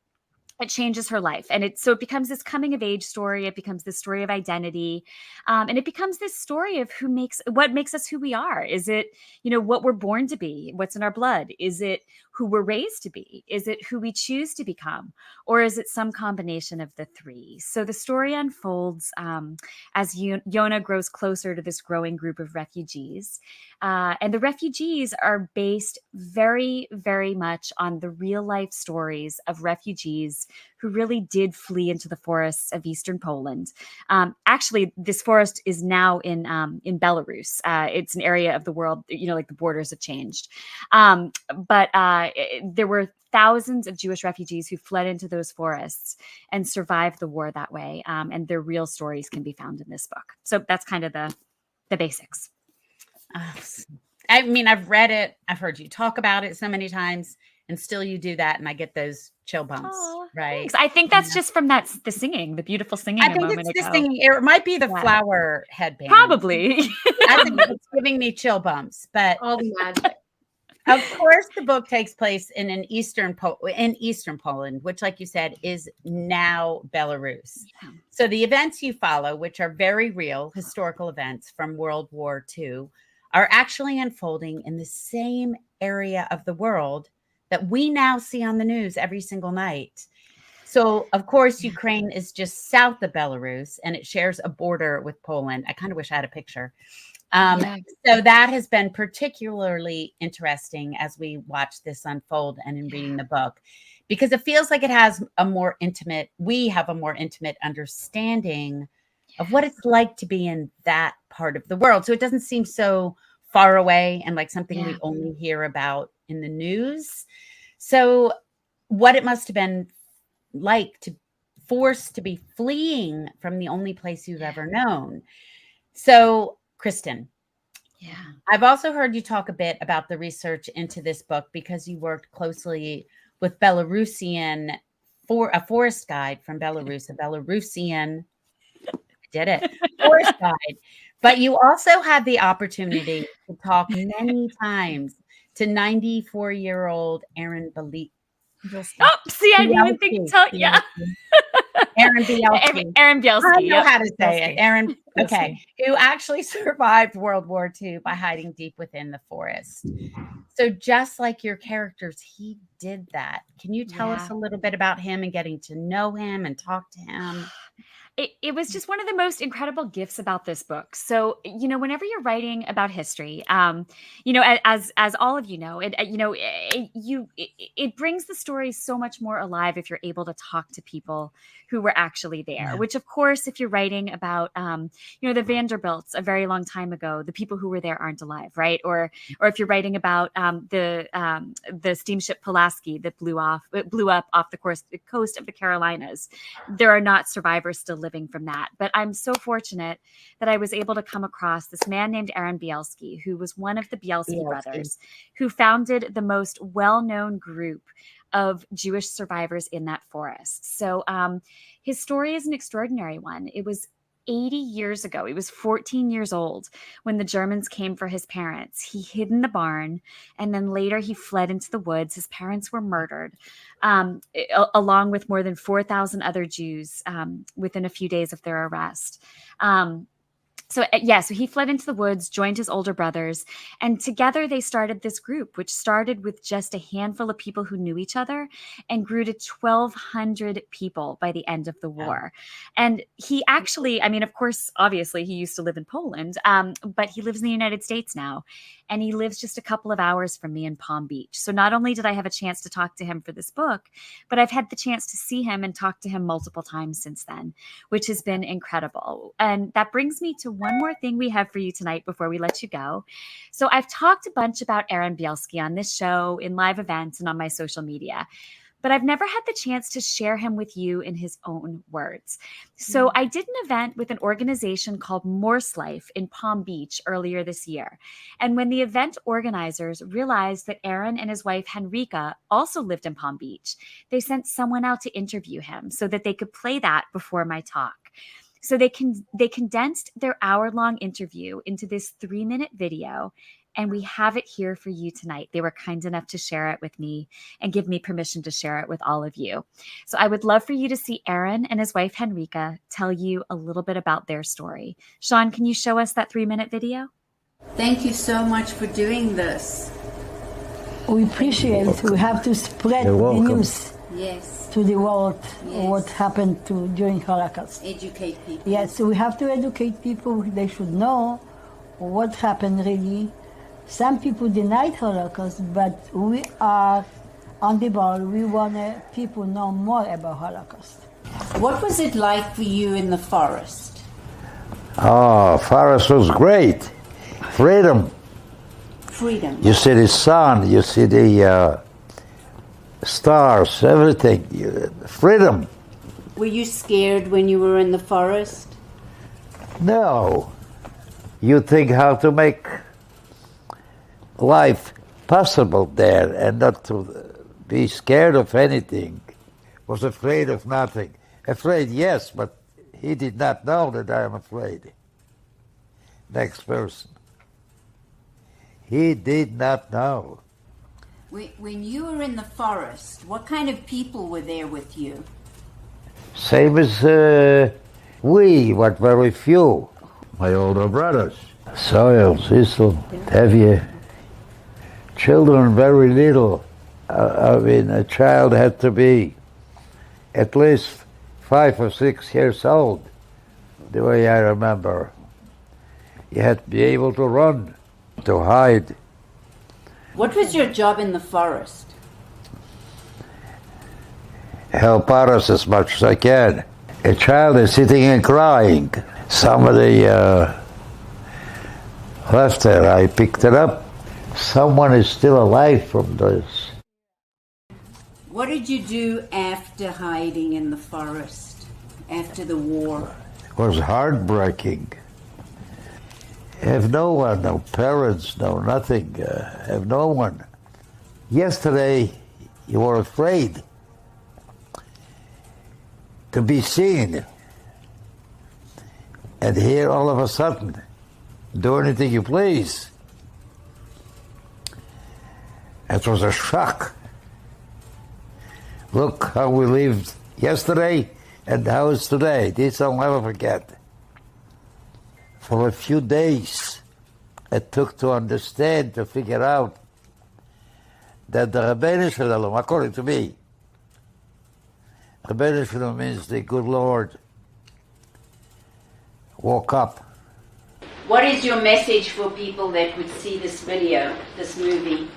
it changes her life. And it becomes this coming of age story. It becomes this story of identity. And it becomes this story of what makes us who we are. Is it, what we're born to be? What's in our blood? Is it who we're raised to be? Is it who we choose to become? Or is it some combination of the three? So the story unfolds as Yona grows closer to this growing group of refugees. And the refugees are based very, very much on the real life stories of refugees who really did flee into the forests of Eastern Poland. Actually, this forest is now in Belarus. It's an area of the world, like the borders have changed. But there were thousands of Jewish refugees who fled into those forests and survived the war that way. And their real stories can be found in this book. So that's kind of the basics. I mean, I've read it. I've heard you talk about it so many times, and still you do that, and I get those chill bumps. Right? Thanks. I think that's just from the singing, the beautiful singing. I think it's the singing. It might be the flower headband. Probably. It's giving me chill bumps, but All the magic. of course, the book takes place in Eastern Poland, which, like you said, is now Belarus. Yeah. So the events you follow, which are very real historical events from World War II, are actually unfolding in the same area of the world that we now see on the news every single night. So, of course, Ukraine is just south of Belarus, and it shares a border with Poland. I kind of wish I had a picture. So that has been particularly interesting as we watch this unfold and in reading the book, because it feels like we have a more intimate understanding of what it's like to be in that part of the world. So it doesn't seem so far away and like something we only hear about in the news. So what it must have been like to forced to be fleeing from the only place you've ever known. So, Kristin, I've also heard you talk a bit about the research into this book because you worked closely with Belarusian a forest guide from Belarus, a Belarusian forest guide. But you also had the opportunity to talk many times to 94-year-old Aron Bielski. Oh, see, I didn't even think to Aron Bielski. Aron Bielski. I don't know how to say it. Aron, okay, who actually survived World War II by hiding deep within the forest. So just like your characters, he did that. Can you tell us a little bit about him and getting to know him and talk to him? It was just one of the most incredible gifts about this book. So, whenever you're writing about history, as all of you know, it brings the story so much more alive if you're able to talk to people who were actually there, which of course, if you're writing about, the Vanderbilts a very long time ago, the people who were there aren't alive, right? Or if you're writing about the steamship Pulaski that blew up off the coast of the Carolinas, there are not survivors still living from that. But I'm so fortunate that I was able to come across this man named Aron Bielski, who was one of the Bielski brothers, who founded the most well-known group of Jewish survivors in that forest. So his story is an extraordinary one. It was 80 years ago. He was 14 years old when the Germans came for his parents. He hid in the barn, and then later he fled into the woods. His parents were murdered, along with more than 4,000 other Jews within a few days of their arrest. So he fled into the woods, joined his older brothers, and together they started this group, which started with just a handful of people who knew each other and grew to 1,200 people by the end of the war. And he actually, of course, obviously he used to live in Poland, but he lives in the United States now. And he lives just a couple of hours from me in Palm Beach. So not only did I have a chance to talk to him for this book, but I've had the chance to see him and talk to him multiple times since then, which has been incredible. And that brings me to one more thing we have for you tonight before we let you go. So I've talked a bunch about Aron Bielski on this show, in live events, and on my social media. But I've never had the chance to share him with you in his own words. So I did an event with an organization called Morse Life in Palm Beach earlier this year. And when the event organizers realized that Aron and his wife Henrika also lived in Palm Beach, they sent someone out to interview him so that they could play that before my talk. So they condensed their hour-long interview into this 3-minute video, and we have it here for you tonight. They were kind enough to share it with me and give me permission to share it with all of you. So I would love for you to see Aron and his wife Henrika tell you a little bit about their story. Sean, can you show us that 3-minute video? Thank you so much for doing this. We appreciate it. We have to spread the news. Yes. To the world, what happened during Holocaust. Educate people. Yes, we have to educate people. They should know what happened really. Some people denied Holocaust, but we are on the ball. We want people know more about Holocaust. What was it like for you in the forest? Oh, forest was great. Freedom. Freedom. You see the sun, you see the stars, everything. Freedom. Were you scared when you were in the forest? No. You think how to make life possible there and not to be scared of anything. Was afraid of nothing. Afraid, yes, but he did not know that I am afraid. Next person. He did not know. When you were in the forest, what kind of people were there with you? Same as we, but very few. My older brothers. Soil, Cecil, Tevye. Children, very little. I mean, a child had to be at least 5 or 6 years old, the way I remember. You had to be able to run, to hide. What was your job in the forest? Help others as much as I can. A child is sitting and crying. Somebody left there. I picked it up. Someone is still alive from this. What did you do after hiding in the forest, after the war? It was heartbreaking. Have no one, no parents, no nothing. Have no one. Yesterday, you were afraid to be seen. And here, all of a sudden, do anything you please. It was a shock. Look how we lived yesterday and how it's today. This I'll never forget. For a few days, it took to understand, to figure out that the Rabbeinu Shalom, according to me, Rabbeinu Shalom means the good Lord woke up. What is your message for people that would see this video, this movie?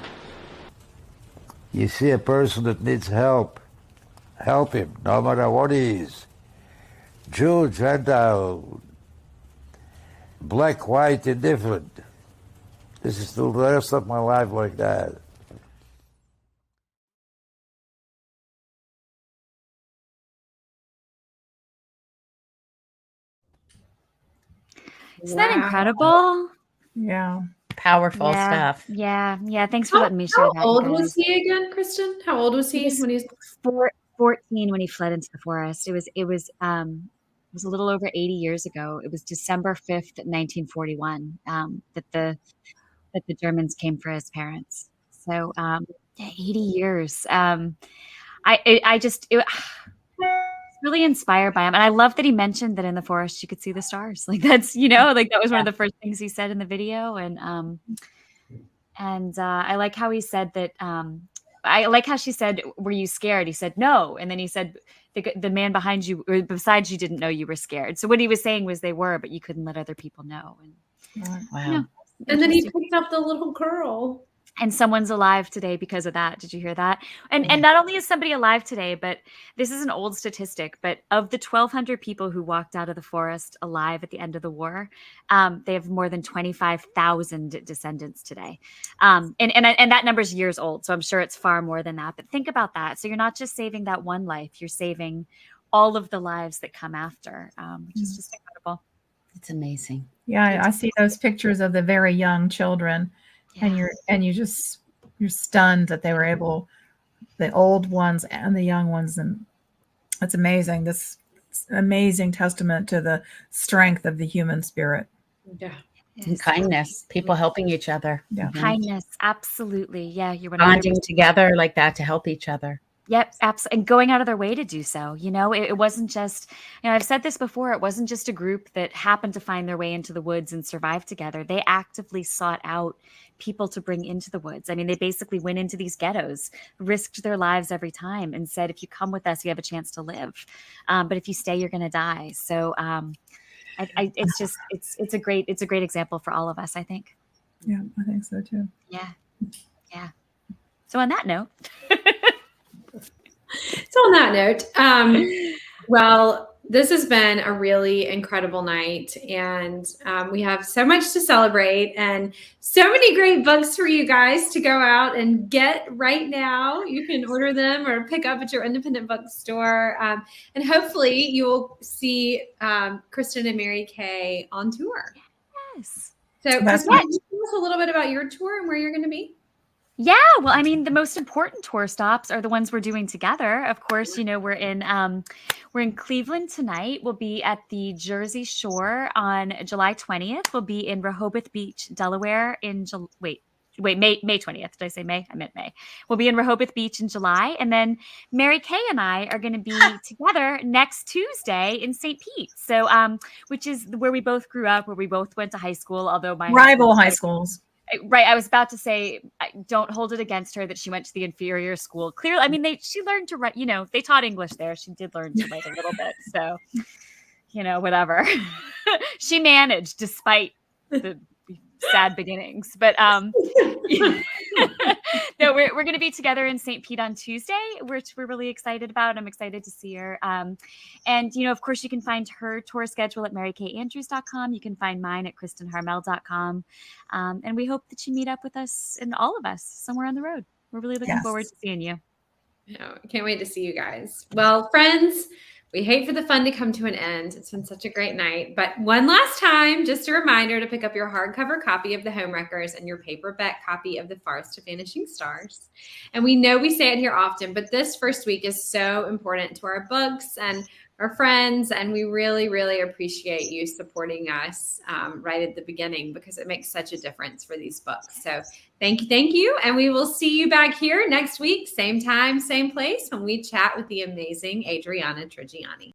You see a person that needs help, help him, no matter what he is. Jew, Gentile, black, white, indifferent. This is the rest of my life like that. Isn't that incredible? Yeah. Powerful Yeah, stuff. yeah. Thanks for letting me share that. How old was he again, Kristin? How old was he when he was 14 when he fled into the forest? It was a little over 80 years ago. It was December 5th, 1941, that the Germans came for his parents. So 80 years. I just really inspired by him, and I love that he mentioned that in the forest you could see the stars. Like that's like that was one of the first things he said in the video, and I like how he said that. I like how she said, "Were you scared?" He said, "No," and then he said, "The man behind you or beside you didn't know you were scared." So what he was saying was they were, but you couldn't let other people know. And Wow. And then he picked up the little girl. And someone's alive today because of that. Did you hear that? And not only is somebody alive today, but this is an old statistic, but of the 1,200 people who walked out of the forest alive at the end of the war, they have more than 25,000 descendants today. And that number is years old, so I'm sure it's far more than that. But think about that. So you're not just saving that one life, you're saving all of the lives that come after, which is just incredible. It's amazing. Yeah, I see those pictures of the very young children. Yeah. And you're stunned that they were able, the old ones and the young ones, and it's amazing. This amazing testament to the strength of the human spirit. Yeah, and kindness, people helping each other. Yeah, kindness, absolutely. Yeah, you're bonding together like that to help each other. Yep, absolutely, and going out of their way to do so. It wasn't just, I've said this before, it wasn't just a group that happened to find their way into the woods and survive together. They actively sought out people to bring into the woods. I mean, they basically went into these ghettos, risked their lives every time, and said, if you come with us, you have a chance to live. But if you stay, you're going to die. So it's a great example for all of us, I think. Yeah, I think so too. Yeah. So on that note. So on that note, well, this has been a really incredible night, and we have so much to celebrate and so many great books for you guys to go out and get right now. You can order them or pick up at your independent bookstore, and hopefully you will see Kristin and Mary Kay on tour. Yes. So, Kristin, can you tell us a little bit about your tour and where you're going to be? Yeah, well, I mean, the most important tour stops are the ones we're doing together. Of course, we're in Cleveland tonight. We'll be at the Jersey Shore on July 20th. We'll be in Rehoboth Beach, Delaware May 20th. Did I say May? I meant May. We'll be in Rehoboth Beach in July. And then Mary Kay and I are going to be together next Tuesday in St. Pete. So, which is where we both grew up, where we both went to high school, although my rival high schools. Right. I was about to say, don't hold it against her that she went to the inferior school. Clearly, I mean, she learned to write, they taught English there. She did learn to write a little bit. So, whatever. She managed despite the sad beginnings. But no, we're going to be together in St. Pete on Tuesday, which we're really excited about. I'm excited to see her. And, of course, you can find her tour schedule at marykayandrews.com. You can find mine at kristinharmel.com. And we hope that you meet up with us and all of us somewhere on the road. We're really looking forward to seeing you. I can't wait to see you guys. Well, friends, we hate for the fun to come to an end. It's been such a great night. But one last time, just a reminder to pick up your hardcover copy of The Homewreckers and your paperback copy of The Forest of Vanishing Stars. And we know we say it here often, but this first week is so important to our books and our friends. And we really, really appreciate you supporting us right at the beginning, because it makes such a difference for these books. So thank you. And we will see you back here next week, same time, same place, when we chat with the amazing Adriana Trigiani.